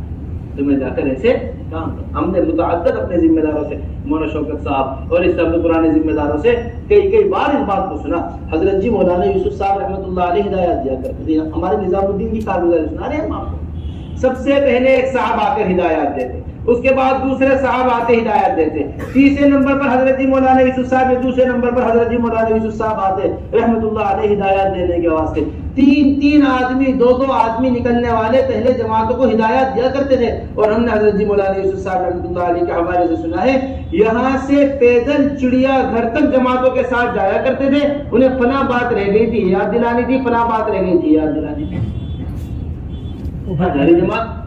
تو میں جا کر ایسے کام کروں. ہم نے متعدد اپنے ذمہ داروں سے، مولانا شوکت صاحب اور اس طرح کے پرانے ذمہ داروں سے کئی بار اس بات کو سنا. حضرت جی مولانا یوسف صاحب رحمۃ اللہ علیہ ہدایات دیا کرتے تھے. ہمارے نظام الدین کی کارگزاری سنا رہے ہیں ہم آپ کو. سب سے پہلے ایک صاحب آ کر ہدایات دیتے، اس کے بعد دوسرے صاحب آتے ہدایت دیتے، تیسرے نمبر پر حضرت جی مولانا یوسف صاحب، دوسرے نمبر پر حضرت جی مولانا یوسف صاحب آتے رحمۃ اللہ علیہ ہدایات دینے کے واسطے. تین آدمی، دو آدمی نکلنے والے پہلے جماعتوں کو ہدایات دیا کرتے تھے. اور ہم نے حضرت جی مولانا یوسف صاحب رحمۃ اللہ علیہ کے حوالے سے سنا ہے یہاں سے پیدل چڑیا گھر تک جماعتوں کے ساتھ جایا کرتے تھے. انہیں فلاں بات رہ گئی تھی یاد دلانی تھی، فلاں بات رہ گئی تھی یاد دلانی تھی.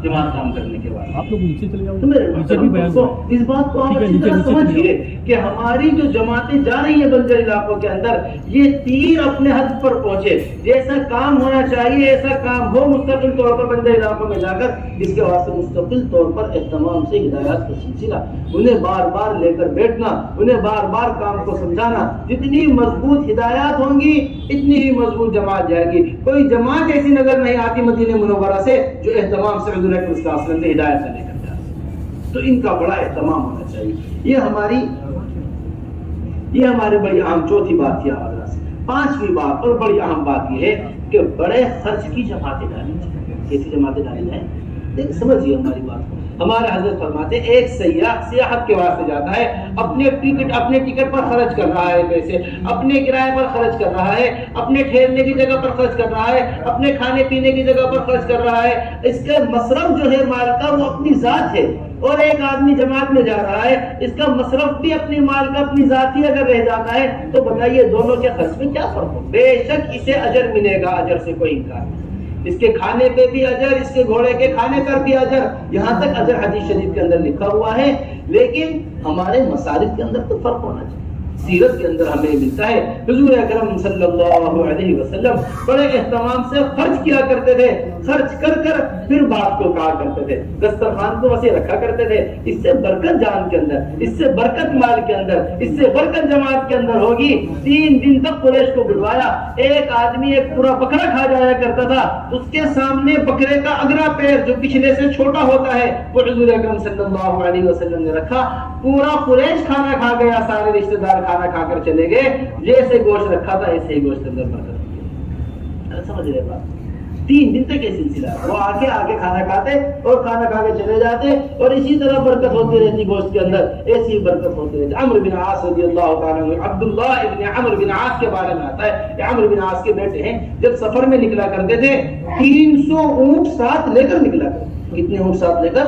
جماعت کام کرنے کے بعد آپ لوگ نیچے چلے جاؤ، نیچے بھی بیان اس بات کو آپ اچھی طرح سمجھیے کہ ہماری جو جماعتیں جا رہی ہیں بنجر علاقوں کے اندر، یہ تیر اپنے حد پر پہنچے. جیسا کام ہونا چاہیے ایسا کام ہو مستقل طور پر بنجر علاقوں میں جا کر. اس کے واسطے مستقل طور پر اہتمام سے ہدایات کا سلسلہ، انہیں بار بار لے کر بیٹھنا، انہیں بار بار کام کو سمجھانا. جتنی مضبوط ہدایات ہوں گی اتنی ہی مضبوط جماعت جائے گی. کوئی جماعت ایسی نظر نہیں آتی مدینہ منورہ سے جو اہتمام سے حضور اکرم صلی اللہ علیہ وسلم نے ہدایت سے لے کر جائے. تو ان کا بڑا اہتمام ہونا چاہیے. یہ ہماری بڑی اہم چوتھی بات تھی حضرات سے. پانچویں بات اور بڑی اہم بات یہ ہے کہ بڑے خرچ کی جماعتیں ڈالی جائیں. کیسی جماعتیں ڈالی جائیں؟ دیکھ سمجھیے ہماری بات کو. ہمارے حضرت فرماتے ہیں ایک سیاح سیاحت کے واسطے جاتا ہے، اپنے ٹکٹ پر خرچ کر رہا ہے پیسے، اپنے کرائے پر خرچ کر رہا ہے، اپنے ٹھہرنے کی جگہ پر خرچ کر رہا ہے، اپنے کھانے پینے کی جگہ پر خرچ کر رہا ہے. اس کا مصرف جو ہے مال کا وہ اپنی ذات ہے. اور ایک آدمی جماعت میں جا رہا ہے، اس کا مصرف بھی اپنی مال کا اپنی ذاتی اگر رہ جاتا ہے تو بتائیے دونوں کے خرچ میں کیا فرق ہو؟ بے شک اسے اجر ملے گا، اجر سے کوئی انکار نہیں. اس کے کھانے پہ بھی اجر، اس کے گھوڑے کے کھانے پر بھی اجر، یہاں تک اجر حدیث شریف کے اندر لکھا ہوا ہے. لیکن ہمارے مصارف کے اندر تو فرق ہونا چاہیے. سیرت کے اندر ہمیں ملتا ہے حضور اکرم صلی اللہ علیہ وسلم بڑے اہتمام سے خرچ کیا کرتے تھے. خرچ کر کر پھر بات کو کہا کرتے تھے، دسترخوان کو وسیع رکھا کرتے تھے. اس سے برکت جان کے اندر، اس سے برکت مال کے اندر، اس سے برکت جماعت کے اندر ہوگی. 3 دن تک قریش کو بلوایا. ایک آدمی ایک پورا بکرا کھا جایا کرتا تھا، اس کے سامنے بکرے کا اگلا پیر جو پچھلے سے چھوٹا ہوتا ہے وہ حضور اکرم صلی اللہ علیہ وسلم نے رکھا. پورا قریش کھانا کھا گیا، سارے رشتہ دار کھانا کھا کر چلے گئے. جیسے گوشت رکھا تھا ایسے ہی گوشت اندر برکت. سمجھ رہے بات؟ 3 دن تک یہ سلسلہ وہ آگے کھانا کھاتے اور کھانا کھا کے چلے جاتے اور اسی طرح برکت ہوتی رہتی گوشت کے اندر، ایسی برکت ہوتی رہتی. عمرو بن عاص رضی اللہ تعالیٰ عنہ، عبداللہ ابن عمرو بن عاص کے بارے میں آتا ہے کہ عمرو بن عاص کے بیٹے ہیں، جب سفر میں نکلا کرتے تھے 300 اونٹ ساتھ لے کر نکلا کرتے. کتنے اونٹ ساتھ لے کر؟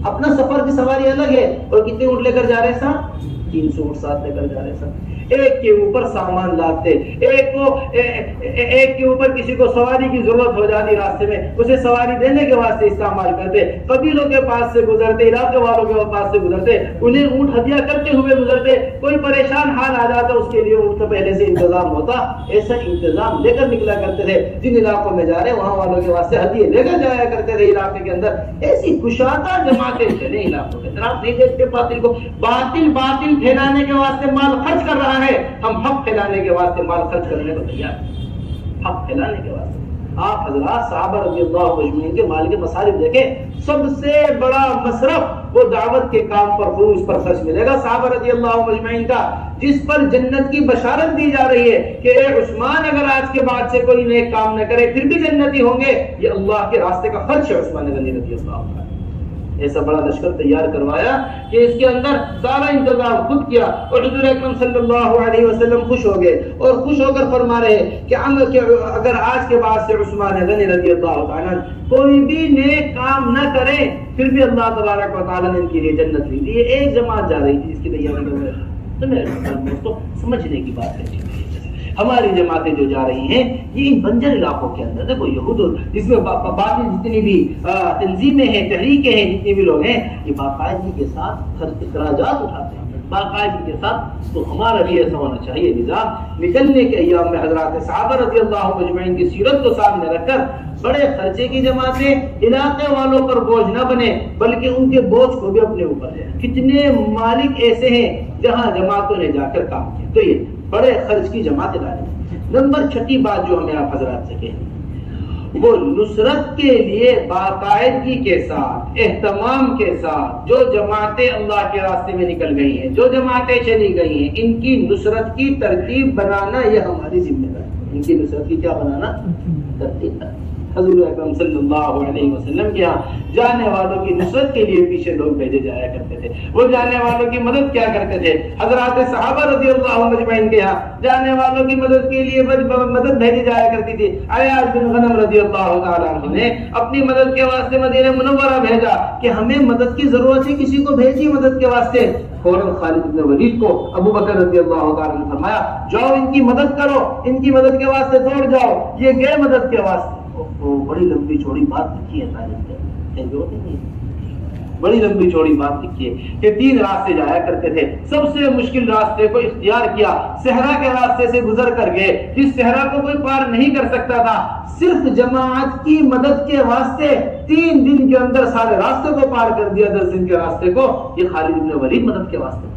اپنا سفر کی سواری الگ ہے اور کتنے اونٹ لے کر جا رہے ساتھ؟ 300 اونٹ ساتھ لے کر جا رہے ساتھ. ایک کے اوپر سامان لاتے، ایک کے اوپر کسی کو سواری کی ضرورت ہو جاتی راستے میں، اسے سواری دینے کے واسطے استعمال کرتے. قبیلوں کے پاس سے گزرتے، علاقے والوں کے پاس سے گزرتے، انہیں اونٹ ہدیہ کرتے ہوئے گزرتے. کوئی پریشان حال آ جاتا اس کے لیے اونٹ کا پہلے سے انتظام ہوتا. ایسا انتظام لے کر نکلا کرتے تھے. جن علاقوں میں جا رہے وہاں والوں کے واسطے ہدیے لے کر جایا کرتے تھے علاقے کے اندر. ایسی کشادہ جماعتیں چلے علاقوں کے اندر. آپ نہیں دیکھتے باطل کو، باطل پھیلانے کے واسطے مال خرچ کر رہا ہے. ہم حق پھیلانے کے واسطے مال خرچ کرنے کو تیار ہیں. حق پھیلانے کے واسطے آپ حضرات صحابہ رضی اللہ مجمعین کے مال کے مصارف دیکھیں. سب سے بڑا مصرف وہ دعوت کے کام پر خروج پر خرچ ملے گا صحابہ رضی اللہ مجمعین کا، جس پر جنت کی بشارت دی جا رہی ہے کہ اے عثمان اگر آج کے بعد سے کوئی نیک کام نہ کرے پھر بھی جنتی ہوں گے. یہ اللہ کے راستے کا خرچ ہے عثمان غنی رضی اللہ عنہ. ایسا بڑا لشکر تیار کروایا کہ اس کے اندر سارا انتظام خود کیا. اور حضور اکرم صلی اللہ علیہ وسلم خوش ہو گئے اور خوش ہو کر فرما رہے کہ اگر آج کے بعد سے عثمان غنی رضی اللہ عنہ کوئی بھی نیک کام نہ کرے پھر بھی اللہ تبارک و تعالیٰ نے ان کے لیے جنت لی. یہ ایک جماعت جا رہی تھی جس کی تیاری کر رہے تو میرے دوستوں سمجھنے کی بات ہے. ہماری جماعتیں جو جا رہی ہیں یہ ان بنجر علاقوں کے اندر دیکھو یہود جس میں باقی جتنی بھی تنظیمیں ہیں، تحریکیں ہیں، جتنے بھی لوگ ہیں، یہ باقاعدگی کے ساتھ اخراجات اٹھاتے ہیں باقاعدگی کے ساتھ. تو ہمارا بھی ایسا ہونا چاہیے نظام. نکلنے کے ایام میں حضرات صحابہ رضی اللہ مجمعین کی سیرت کو سامنے رکھ کر بڑے خرچے کی جماعتیں علاقے والوں پر بوجھ نہ بنے بلکہ ان کے بوجھ کو بھی اپنے اوپر لے. کتنے مالک ایسے ہیں جہاں جماعتوں نے جا کر کام کیا. تو یہ بڑے خرچ کی جماعتیں ڈالیں. نمبر 6 بات جو ہمیں آپ حضرات سے کہیں وہ نصرت کے لیے باقاعدگی کے ساتھ، اہتمام کے ساتھ جو جماعتیں اللہ کے راستے میں نکل گئی ہیں، جو جماعتیں چلی گئی ہیں، ان کی نصرت کی ترتیب بنانا یہ ہماری ذمہ داری ہے۔ ان کی نصرت کی کیا بنانا؟ ترتیب۔ حضور اکرم صلی اللہ علیہ وسلم کے یہاں جانے والوں کی نصرت کے لیے پیچھے لوگ بھیجے جایا کرتے تھے، وہ جانے والوں کی مدد کیا کرتے تھے۔ حضرات صحابہ رضی اللہ عنہم اجمعین کے یہاں جانے والوں کی مدد کے لیے مدد بھیجی جایا کرتی تھی۔ عیاض بن غنم رضی اللہ تعالی عنہ نے اپنی مدد کے واسطے مدینہ منورہ بھیجا کہ ہمیں مدد کی ضرورت ہے، کسی کو بھیجیے مدد کے واسطے۔ فوراً خالد بن ولید کو نے ابو بکر رضی اللہ تعالی عنہ نے فرمایا جاؤ ان کی مدد کرو، ان کی مدد کے واسطے دوڑ جاؤ۔ یہ گئے مدد کے واسطے۔ بڑی لمبی چوڑی بات لکھی ہے تاریخ میں، بڑی لمبی چوڑی بات لکھی ہے کہ 3 راستے جایا کرتے تھے، سب سے مشکل راستے کو اختیار کیا، صحرا کے راستے سے گزر کر گئے، جس صحرا کو کوئی پار نہیں کر سکتا تھا، صرف جماعت کی مدد کے واسطے 3 دن کے اندر سارے راستے کو پار کر دیا، 10 دن کے راستے کو۔ یہ خالد بن ولید مدد کے واسطے۔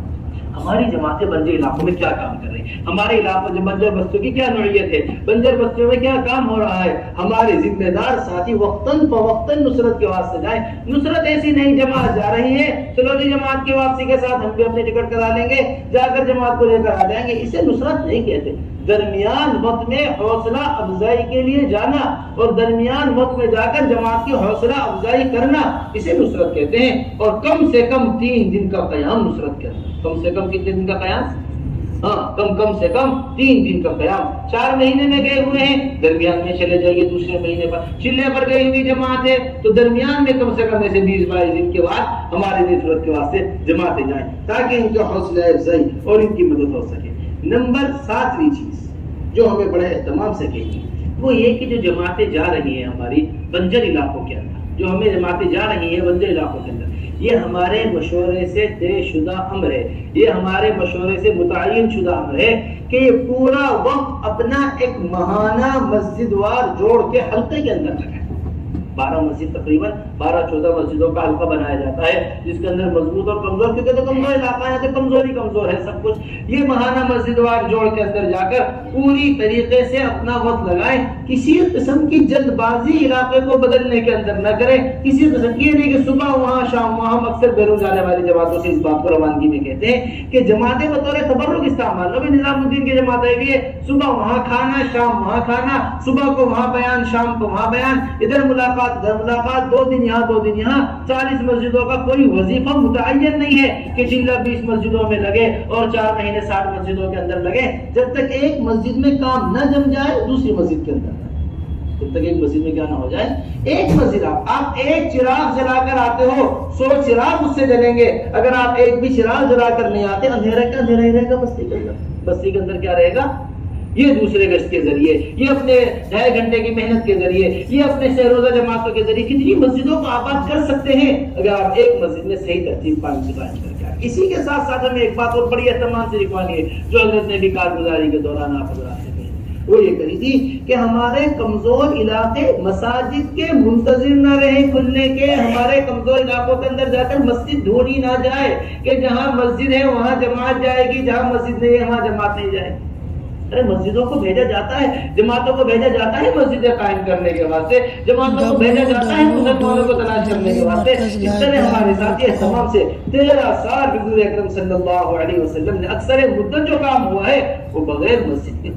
ہماری جماعتیں بنجر علاقوں میں کیا کام کر رہی ہیں؟ ہمارے علاقوں میں بنجر بستیوں کی کیا نوعیت ہے؟ بنجر بستیوں میں کیا کام ہو رہا ہے؟ ہمارے ذمہ دار ساتھی وقتاً فوقتاً نصرت کے واسطے جائیں۔ نصرت ایسی نہیں جماعت جا رہی ہے چلو جی جماعت کی واپسی کے ساتھ ہم بھی اپنی ٹکٹ کرا لیں گے، جا کر جماعت کو لے کر آ جائیں گے، اسے نصرت نہیں کہتے۔ درمیان وقت میں حوصلہ افزائی کے لیے جانا اور درمیان وقت میں جا کر جماعت کی حوصلہ افزائی کرنا، اسے نصرت کہتے ہیں۔ اور کم سے کم 3 دن کا قیام نصرت کہتے ہیں۔ کم سے کم کتنے دن کا قیام؟ کم سے کم 3 دن کا قیام۔ 4 مہینے میں گئے ہوئے ہیں، درمیان میں چلے جائیے دوسرے مہینے پر، چلے پر گئی ہوئی جماعت ہے تو درمیان میں کم سے کم ایسے 20-22 دن کے بعد ہمارے نصرت کے واسطے جماعتیں جائیں تاکہ ان کا حوصلہ افزائی اور ان کی مدد ہو سکے۔ نمبر 7ویں چیز جو ہمیں بڑے اہتمام سے کہی وہ یہ کہ جو جماعتیں جا رہی ہیں ہماری بنجر علاقوں کے اندر، جو ہمیں جماعتیں جا رہی ہیں بنجر علاقوں کے اندر، یہ ہمارے مشورے سے طے شدہ امر ہے، یہ ہمارے مشورے سے متعین شدہ امر ہے کہ یہ پورا وقت اپنا ایک ماہانہ مسجد وار جوڑ کے حلقے کے اندر لگائے۔ 12 مسجد تقریباً 12-14 مسجدوں کا حلقہ بنایا جاتا ہے جس کے اندر مضبوط اور کمزور، کیونکہ تو کمزور علاقہ ہے تو کمزور ہے سب کچھ۔ یہ ماہانہ مسجد وار جوڑ کے اندر جا کر پوری طریقے سے اپنا وقت لگائیں، کسی قسم کی جلد بازی علاقے کو بدلنے کے اندر نہ کریں، کسی قسم کی نہیں کہ صبح وہاں شام وہاں۔ اکثر بیرون جانے والی جماعتوں سے اس بات کو روانگی میں کہتے ہیں کہ جماعتیں بطور تبرک استعمال، نبی نظام الدین کی جماعت ہے بھی ہے، صبح وہاں کھانا شام وہاں کھانا، صبح کو وہاں بیان شام کو وہاں بیان، ادھر ملاقات 2 دن یہاں 2 دن یہاں۔ 40 مسجدوں کا کوئی وظیفہ متعین نہیں ہے کہ جلہ 20 مسجدوں میں لگے اور 4 مہینے 60 مسجدوں کے اندر لگے۔ جب تک ایک مسجد میں کام نہ جم جائے دوسری مسجد کے اندر، جب تک ایک مسجد میں کیا نہ ہو جائے، ایک مسجد آپ ایک چراغ جلا کر آتے ہو 100 چراغ اس سے جلیں گے، اگر آپ ایک بھی چراغ جلا کر نہیں آتے اندھیرا کا اندھیرا ہی رہے گا بستی کے اندر۔ بستی کے اندر کیا رہے گا؟ یہ دوسرے گشت کے ذریعے، یہ اپنے 2.5 گھنٹے کی محنت کے ذریعے، یہ اپنے سہروزہ جماعتوں کے ذریعے کتنی مسجدوں کو آباد کر سکتے ہیں اگر آپ ایک مسجد میں صحیح ترتیب قائم کر کے آئیں۔ اسی کے ساتھ ساتھ ہمیں ایک بات اور بڑی اہتمام سے لکھوانی ہے جو حضرت نے بھی کارگزاری کے دوران آپ حضرات نے کہی، وہ یہ کہی تھی کہ ہمارے کمزور علاقے مساجد کے منتظر نہ رہیں کھلنے کے، ہمارے کمزور علاقوں کے اندر جا کر مسجد ڈھونڈی نہ جائے کہ جہاں مسجد ہے وہاں جماعت جائے گی، جہاں مسجد نہیں ہے وہاں جماعت نہیں جائے گی۔ مسجدوں کو بھیجا جاتا ہے، جماعتوں کو بھیجا جاتا ہے مسجدیں قائم کرنے کے واسطے، جماعتوں کو بھیجا جاتا ہے مسلمانوں کو تلاش کرنے کے واسطے۔ اس طرح ہمارے ساتھی تمام سے 13 سال حضور اکرم صلی اللہ علیہ وسلم نے اکثر مدت جو کام ہوا ہے وہ بغیر مسجد کے،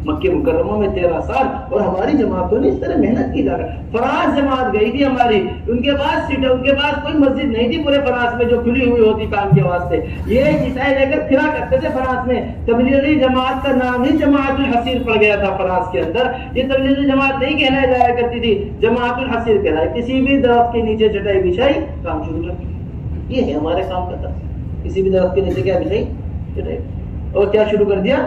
مکہ مکرمہ میں 13 سال، اور ہماری جماعتوں نے اس طرح محنت کی جا رہا ہے۔ فراز جماعت گئی تھی ہماری، ان کے پاس سیٹ، ان کے پاس کوئی مسجد نہیں تھی پورے فراز میں جو کھلی ہوئی ہوتی کام کے واسطے، یہ عیسائی لے کر پھرا کرتے تھے فراز میں۔ تبلیغی جماعت کا نام ہی جماعت الحصیر پڑ گیا تھا فراز کے اندر، یہ تبلیغی جماعت نہیں کہلایا جایا کرتی تھی، جماعت الحصیر کہلائی۔ کسی بھی درخت کے نیچے چٹائی بچھائی کام شروع کر دیا، یہ ہے ہمارے کام کا طرز۔ کسی بھی درخت کے نیچے کیا بچھائی؟ چٹائی، اور کیا شروع کر دیا؟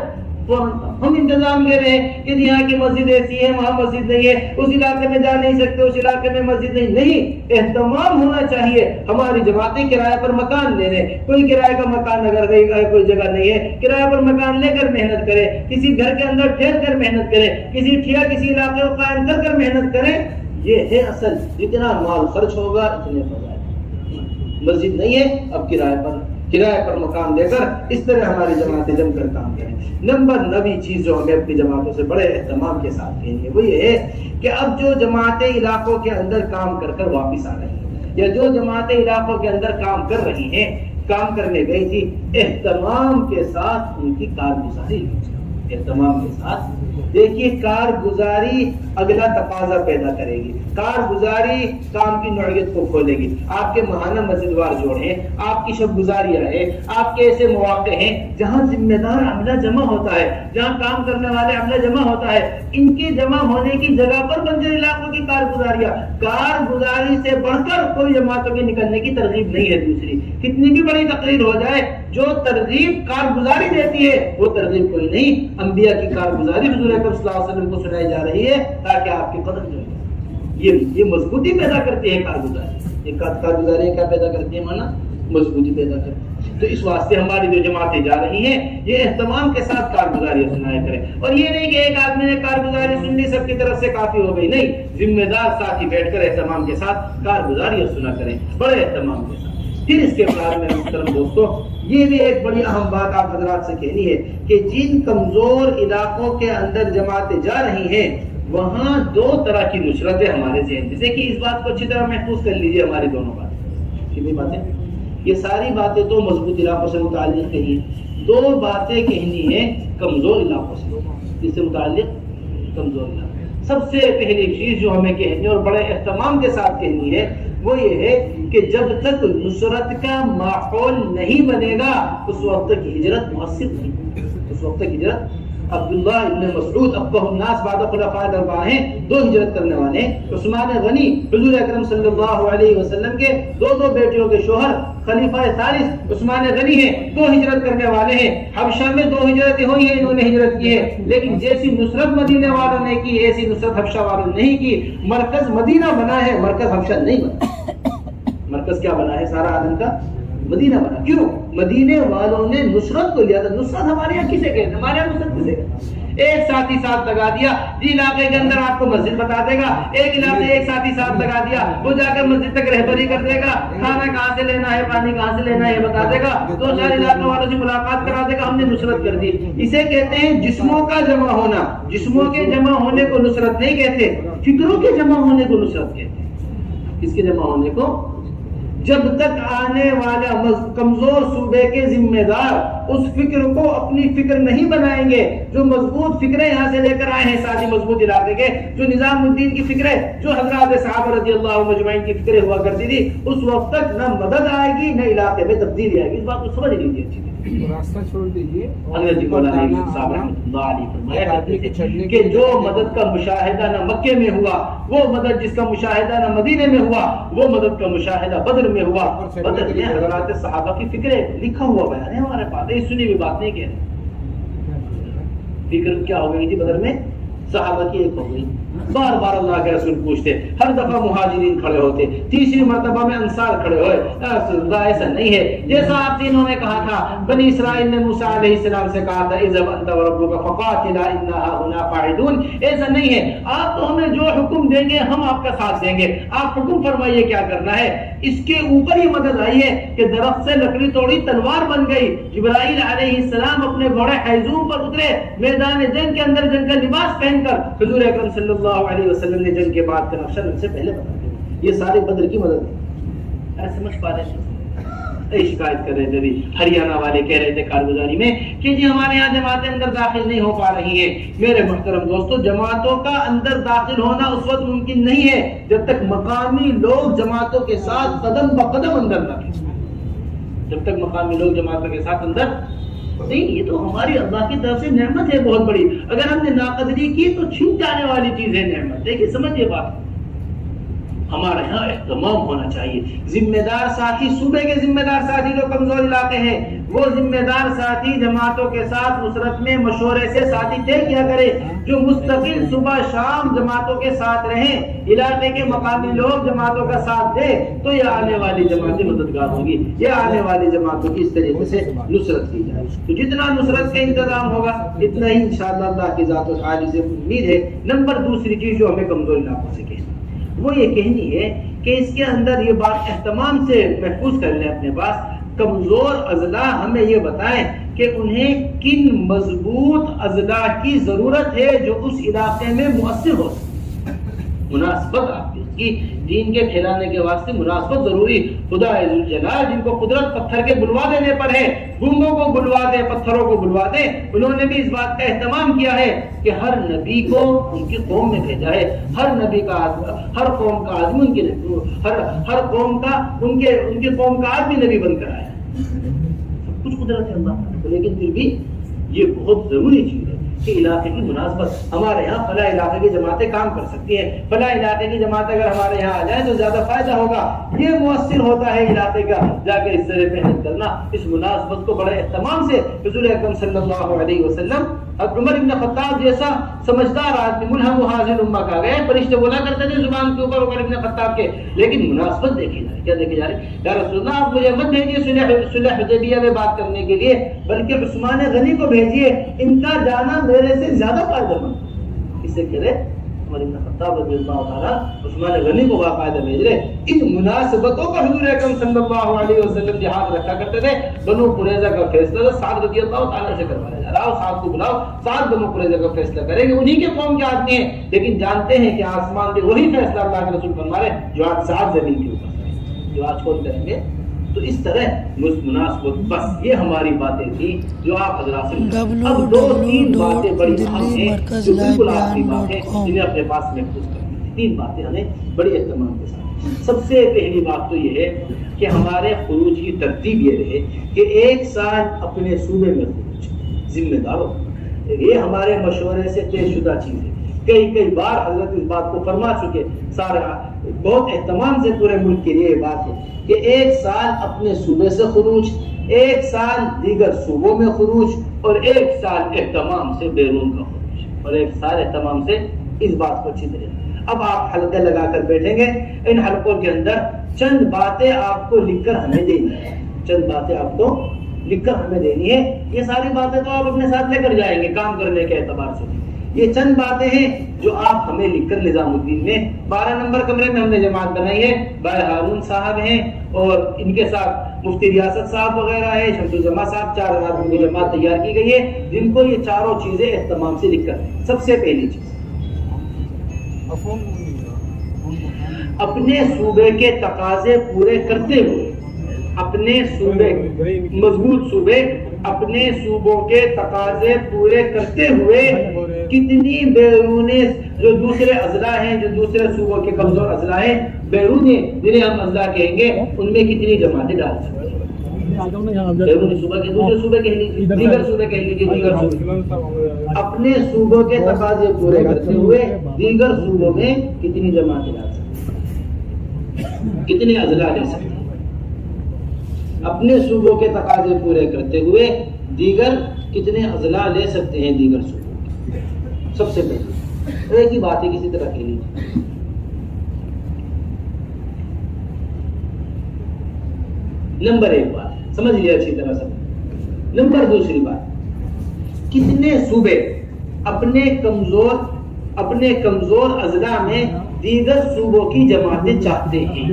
ہم انتظام لے رہے ہیں کہ یہاں کی مسجد ایسی ہے وہاں مسجد نہیں ہے، اس علاقے میں جا نہیں سکتے اس علاقے میں مسجد نہیں۔ اہتمام ہونا چاہیے، ہماری جماعتیں کرایہ پر مکان لے لیں، کوئی کرایہ کا مکان اگر کوئی جگہ نہیں ہے کرایہ پر مکان لے کر محنت کرے، کسی گھر کے اندر ٹھہر کر محنت کرے، کسی ٹھیا کسی علاقے کو قائم کر کر محنت کرے۔ یہ ہے اصل، جتنا مال خرچ ہوگا اتنے فضائل۔ مسجد نہیں ہے اب کرایہ پر کرایہ پر مقام دے کر اس طرح ہماری جماعتیں جم کر کام کریں۔ نمبر 9 چیز جو ہمیں اپنی جماعتوں سے بڑے اہتمام کے ساتھ کہنی ہے وہ یہ ہے کہ اب جو جماعتیں علاقوں کے اندر کام کر کر واپس آ رہی ہیں یا جو جماعتیں علاقوں کے اندر کام کر رہی ہیں، کام کرنے گئی تھی، اہتمام کے ساتھ ان کی کارگزاری، اہتمام کے ساتھ دیکھیے کارگزاری اگلا تقاضا پیدا کرے گی، کارگزاری کام کی نوعیت کو کھولے گی۔ آپ کے ماہانہ مسجدوار جوڑ ہیں، آپ کی شب گزاریاں ہیں، آپ کے ایسے مواقع ہیں جہاں ذمہ دار عملہ جمع ہوتا ہے، جہاں کام کرنے والے عملہ جمع ہوتا ہے، ان کے جمع ہونے کی جگہ پر بنجر علاقوں کی کارگزاریاں، کارگزاری سے بڑھ کر کوئی جماعتوں کے نکلنے کی ترغیب نہیں ہے۔ دوسری کتنی بھی بڑی تقریر ہو جائے، جو ترغیب کارگزاری دیتی ہے وہ ترغیب کوئی نہیں، انبیاء کی کارگزاری حضور اکرم صلی اللہ علیہ وسلم کو سنائی جا رہی ہے تاکہ آپ کی قدر جو ہے یہ مضبوطی پیدا کرتی ہے۔ کارگزاری یہ کارگزاری کیا پیدا کرتی ہے؟ مانا مضبوطی پیدا کرتی ہے۔ تو اس واسطے ہماری جو جماعتیں جا رہی ہیں یہ اہتمام کے ساتھ کارگزاری سنایا کریں، اور یہ نہیں کہ ایک آدمی نے کارگزاری سن لی سب کی طرف سے کافی ہو گئی، نہیں، ذمہ دار ساتھی بیٹھ کر اہتمام کے ساتھ کارگزاری سنا کریں، بڑے اہتمام کے ساتھ۔ پھر اس کے بعد میں محترم دوستوں یہ بھی ایک بڑی اہم بات آپ حضرات سے کہنی ہے کہ جن کمزور علاقوں کے اندر جماعتیں جا رہی ہیں وہاں 2 طرح کی نصرتیں ہمارے ذہن میں، دیکھیے اس بات کو اچھی طرح محفوظ کر لیجئے، ہماری دونوں باتیں، کتنی باتیں، یہ ساری باتیں تو مضبوط علاقوں سے متعلق کہی ہیں، 2 باتیں کہنی ہے کمزور علاقوں سے، جس سے متعلق کمزور علاقے۔ سب سے پہلی چیز جو ہمیں کہنی ہے اور بڑے اہتمام کے ساتھ کہنی ہے وہ یہ ہے کہ جب تک نصرت کا ماحول نہیں بنے گا اس وقت تک ہجرت مؤثر نہیں، اس وقت تک ہجرت۔ عبداللہ ابن مسعود افقہ الناس بعد خلفاء الاربعہ ہیں، 2 ہجرت کرنے والے ہیں۔ عثمان غنی حضور اکرم صلی اللہ علیہ وسلم کے 2 بیٹیوں کے شوہر، خلیفہ ثالث عثمان غنی ہیں، 2 ہجرت کرنے والے ہیں۔ حبشہ میں 2 ہجرتیں ہوئی ہیں، انہوں نے ہجرت کی ہے، لیکن جیسی نصرت مدینے والوں نے کی ایسی نصرت حبشہ والوں نے نہیں کی۔ مرکز مدینہ بنا ہے، مرکز حبشہ نہیں بنا۔ مرکز کیا بنا ہے؟ سارا عالم کا مدینہ بنا۔ کیوں؟ مدینے والوں نے نصرت کو لیا تھا۔ نصرت ہمارے یہاں کسے کہتے ہیں؟ ہمارے یہاں نصرت کسے کہتے ہیں؟ ایک ساتھی ساتھ لگا دیا، جی علاقے کے اندر آپ کو مسجد بتا دے گا، ایک علاقے ایک ساتھی ساتھ لگا دیا، وہ جا کر مسجد تک رہبری کر دے گا، کھانا کہاں سے لینا ہے، پانی کہاں سے لینا ہے بتا دے گا، 2-4 علاقوں والوں سے ملاقات کرا دے گا، ہم نے نصرت کر دی۔ اسے کہتے ہیں جسموں کا جمع ہونا۔ جسموں کے جمع ہونے کو نصرت نہیں کہتے، فکروں کے جمع ہونے کو نصرت کہتے ہیں۔ کس کے جمع ہونے کو؟ جب تک آنے والا کمزور صوبے کے ذمہ دار اس فکر کو اپنی فکر نہیں بنائیں گے، جو مضبوط فکریں یہاں سے لے کر آئے ہیں ساتھی مضبوط علاقے کے، جو نظام الدین کی فکریں، جو حضرات صحابہ رضی اللہ عنہم اجمعین کی فکریں ہوا کرتی تھی، اس وقت تک نہ مدد آئے گی نہ علاقے میں تبدیلی آئے گی۔ اس بات کو سمجھ لیجیے اچھی طرح۔ راستہ چھوڑ دیجیے۔ حضرت مولانا صاحب رحمۃ اللہ علیہ فرمایا کرتے تھے کہ جو مدد کا مشاہدہ نہ مکے میں ہوا، وہ مدد جس کا مشاہدہ نہ مدینے میں ہوا، وہ مدد کا مشاہدہ بدر میں ہوا۔ بدر میں حضرات صحابہ کی فکریں لکھا ہوا بیان ہے ہمارے پاس، یہ سنی ہوئی بات نہیں کہہ رہے۔ فکر کیا ہو گئی تھی بدر میں؟ صحابہ کی ایک ہو گئی۔ بار بار اللہ کے رسول پوچھتے، ہر دفعہ مہاجرین کھڑے ہوتے، تیسری مرتبہ میں انصار کھڑے ہوئے، رسول اللہ ایسا نہیں ہے جیسا آپ تینوں نے کہا تھا۔ بنی اسرائیل نے موسیٰ علیہ السلام سے کہا تھا اذهب انت وربك فقاتلا انا هنا قاعدون، ایسا نہیں ہے، آپ تو ہمیں جو حکم دیں گے ہم آپ کا ساتھ دیں گے، آپ حکم فرمائیے کیا کرنا ہے۔ اس کے اوپر ہی مدد آئی ہے کہ درخت سے لکڑی توڑی تلوار بن گئی، جبرائیل علیہ السلام اپنے گھوڑے حیزوم پر اترے، میدان جنگ کے اندر جنگ کا لباس پہن کر حضور اکرم صلی اللہ علیہ وسلم نے جنگ کے بعد کا نقشہ ان سے پہلے بتا دیا۔ یہ سارے بدر کی مدد ہے۔ سمجھ پا رہے ہیں؟ شکایت کر رہے تھے ہریانہ والے، کہہ رہے تھے کارگزاری میں کہ جی ہمارے یہاں جماعتیں اندر داخل نہیں ہو پا رہی ہیں۔ میرے محترم دوستو، جماعتوں کا اندر داخل ہونا اس وقت ممکن نہیں ہے جب تک مقامی لوگ جماعتوں کے ساتھ قدم بقدم اندر نہ آئیں۔ جب تک مقامی لوگ جماعتوں کے ساتھ اندر نہیں، یہ تو ہماری اللہ کی طرف سے نعمت ہے بہت بڑی، اگر ہم نے ناقدری کی تو چھن جانے والی چیز ہے نعمت۔ دیکھیے سمجھیے بات، ہمارے یہاں اہتمام ہونا چاہیے۔ ذمہ دار ساتھی، صوبے کے ذمہ دار ساتھی جو کمزور علاقے ہیں، وہ ذمہ دار ساتھی جماعتوں کے ساتھ نصرت میں مشورے سے ساتھی طے کیا کرے، جو مستقل صبح شام جماعتوں کے ساتھ رہیں، علاقے کے مقامی لوگ جماعتوں کا ساتھ دے تو یہ آنے والی جماعتیں مددگار ہوگی، یہ آنے والی جماعتوں کی اس طریقے سے نصرت کی جائے۔ تو جتنا نصرت کا انتظام ہوگا اتنا ہی انشاءاللہ اللہ کی ذات و تعالی سے امید ہے۔ نمبر دوسری چیز جو ہمیں کمزور علاقوں سے کہنا وہ یہ کہنی ہے کہ اس کے اندر یہ بات اہتمام سے محفوظ کر لیں اپنے پاس، کمزور اضلاع ہمیں یہ بتائیں کہ انہیں کن مضبوط اضلاع کی ضرورت ہے جو اس علاقے میں مؤثر ہو. مناسبت آپ کی دین کے پھیلانے کے واسطے مناسبت ضروری. خدا ذوالجلال جن کو قدرت پتھر کے بلوا دینے پر ہے، گنگوں کو بلوا دے، پتھروں کو بلوا دے، انہوں نے بھی اس بات کا اہتمام کیا ہے کہ ہر نبی کو ان کی قوم میں بھیجا ہے. ہر نبی کا ہر قوم کا آدمی ان کے ہر قوم کا ان کی قوم کا آدمی نبی بن کر آیا. سب کچھ قدرت ہے اللہ تعالیٰ، لیکن پھر بھی یہ بہت ضروری چیز ہے کہ علاقے کی مناسبت. ہمارے یہاں فلاں علاقے کی جماعتیں کام کر سکتی ہیں، فلاں علاقے کی جماعت اگر ہمارے یہاں آ جائیں تو زیادہ فائدہ ہوگا. یہ مؤثر ہوتا ہے علاقے کا جا کے اس طرح محنت کرنا. اس مناسبت کو بڑے اہتمام سے حضور اکرم صلی اللہ علیہ وسلم عمر بن خطاب جیسا سمجھدار آدمی ملہم حاضر امہ کا گئے. فرشتے بولا کرتے تھے زبان کے اوپر عمر بن خطاب کے، لیکن مناسبت دیکھی جائے. کیا دیکھی جا رہی؟ یا رسول اللہ آپ مجھے مت بھیجیے صلح حدیبیہ میں بات کرنے کے لیے، بلکہ عثمان غنی کو بھیجیے، ان کا جانا میرے سے زیادہ فائدہ مند. اس سے کہہ رہے عمر بن خطاب رضی اللہ تعالیٰ عثمان غنی کو باقاعدہ بھیج رہے. ان مناسبتوں کا حضور اکرم صلی اللہ علیہ وسلم جہاد رکھا کرتے تھے. بنو قریظہ کا فیصلہ سعد رضی اللہ تعالیٰ سے کروایا جا رہا. سعد کو بلاؤ، سعد بنو قریظہ کا فیصلہ کریں گے. انہی کے قوم کے آدمی ہیں، لیکن جانتے ہیں کہ آسمان میں وہی فیصلہ اللہ کے رسول فرما رہے ہیں جو آج سعد زمین کے اوپر کریں، جو آج کون کریں گے. تو اس طرح مناسبت. بس یہ ہماری باتیں تھیں جو آپ حضرات سے. اب 2-3 باتیں بڑی اہم ہیں جو بالکل آخری بات ہے جنہیں اپنے پاس محفوظ کرنی تھی. 3 باتیں ہمیں بڑی اہتمام کے ساتھ. سب سے پہلی بات تو یہ ہے کہ ہمارے خروج کی ترتیب یہ رہے کہ 1 سال اپنے صوبے میں خروج. ذمہ داروں، یہ ہمارے مشورے سے طے شدہ چیز ہے. کئی بار حضرت اس بات کو فرما چکے. سارے بہت اہتمام سے پورے ملک کے لیے یہ بات ہے کہ 1 سال اپنے صوبے سے خروج، 1 سال دیگر صوبوں میں خروج، اور 1 سال اہتمام سے بیرون کا خروج، اور 1 سال اہتمام سے اس بات کو اچھی طرح. اب آپ حلقے لگا کر بیٹھیں گے. ان حلقوں کے اندر چند باتیں آپ کو لکھ کر ہمیں دینی ہے. چند باتیں آپ کو لکھ کر ہمیں دینی ہے. یہ ساری باتیں تو آپ اپنے ساتھ لے کر جائیں گے کام کرنے کے اعتبار سے. یہ چند باتیں ہیں جو آپ ہمیں لکھ کر نظام الدین میں 12 نمبر کمرے میں ہم نے جماعت بنائی ہے. بھائی ہارون صاحب ہیں اور ان کے ساتھ مفتی ریاست صاحب وغیرہ ہے، شمس الجماع صاحب، 4 آدمی کی جماعت تیار کی گئی ہے جن کو یہ چاروں چیزیں اہتمام سے لکھ کر. سب سے پہلی چیز، اپنے صوبے کے تقاضے پورے کرتے ہوئے، اپنے صوبے مضبوط صوبے اپنے صوبوں کے تقاضے پورے کرتے ہوئے کتنی بیرونی جو دوسرے اضلاع ہیں، جو دوسرے صوبوں کے کمزور اضلاع ہیں، بیرونی جنہیں ہم اضلاع کہیں گے، ان میں کتنی جماعتیں ڈال سکتے ہیں. بیرونی صوبہ کے دوسرے صوبے کہہ لیجیے، دیگر صوبے کہہ لیجیے، دیگر صوبے اپنے صوبوں کے تقاضے پورے کرتے ہوئے دیگر صوبوں میں کتنی جماعتیں ڈال سکتے ہیں، کتنے اضلاع لے سکتے ہیں. اپنے صوبوں کے تقاضے پورے کرتے ہوئے دیگر کتنے اضلاع لے سکتے ہیں دیگر صوبوں کے. سب سے پہلے ایک ہی بات ہے، کسی طرح کہہ لیجیے. نمبر 1 بات سمجھ لیا اچھی طرح سے. نمبر 2 بات، کتنے صوبے اپنے کمزور اضلاع میں دیگر صوبوں کی جماعتیں چاہتے ہیں.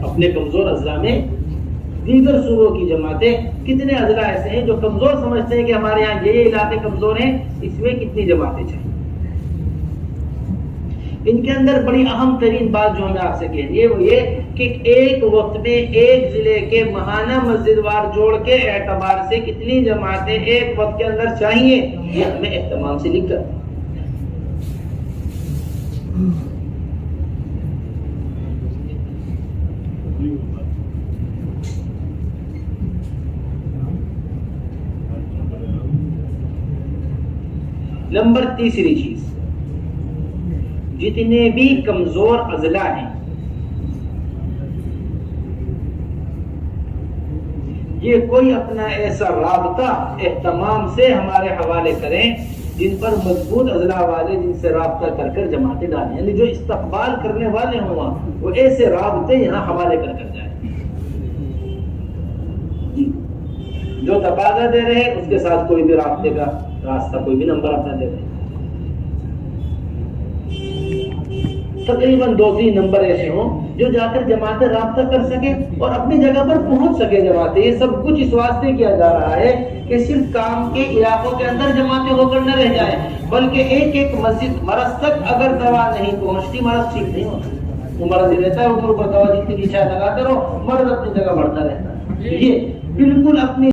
اپنے کمزور اضلاع میں دیگر صوبوں کی جماعتیں، کتنے اضلاع ایسے ہیں جو کمزور سمجھتے ہیں کہ ہمارے یہاں یہ علاقے کمزور ہیں، اس میں کتنی جماعتیں چاہیے. ان کے اندر بڑی اہم ترین بات جو ہمیں آپ سے کہنی ہے وہ یہ کہ ایک وقت میں ایک ضلع کے ماہانہ مسجد وار جوڑ کے اعتبار سے کتنی جماعتیں ایک وقت کے اندر چاہیے، یہ ہمیں اہتمام سے لکھ کر. نمبر 3 چیز، جتنے بھی کمزور اضلاع ہیں یہ کوئی اپنا ایسا رابطہ اہتمام سے ہمارے حوالے کریں جن پر مضبوط اضلاع والے جن سے رابطہ کر کر جماعتیں ڈالیں، یعنی جو استقبال کرنے والے ہوں وہ ایسے رابطے یہاں حوالے کر کر جائیں. جو تقاضا دے رہے ہیں اس کے ساتھ کوئی بھی رابطے کا راستہ، کوئی بھی نمبر اپنا دے رہے ہیں. تقریباً 2-3 نمبر ایسے ہوں جو جا کر جماعتیں رابطہ کر سکے اور اپنی جگہ پر پہنچ سکے جماعتیں. یہ سب کچھ اس واسطے کیا جا رہا ہے کہ صرف کام کے علاقوں کے اندر جماعتیں ہو کر نہ رہ جائیں، بلکہ ایک ایک مسجد مرض تک اگر دوا نہیں پہنچتی مرض ٹھیک نہیں ہوتا. وہ مرض رہتا ہے اوپر دوا جتنی بھی چائے لگاتے رہو، مرض اپنی جگہ بڑھتا رہتا ہے. یہ بالکل اپنی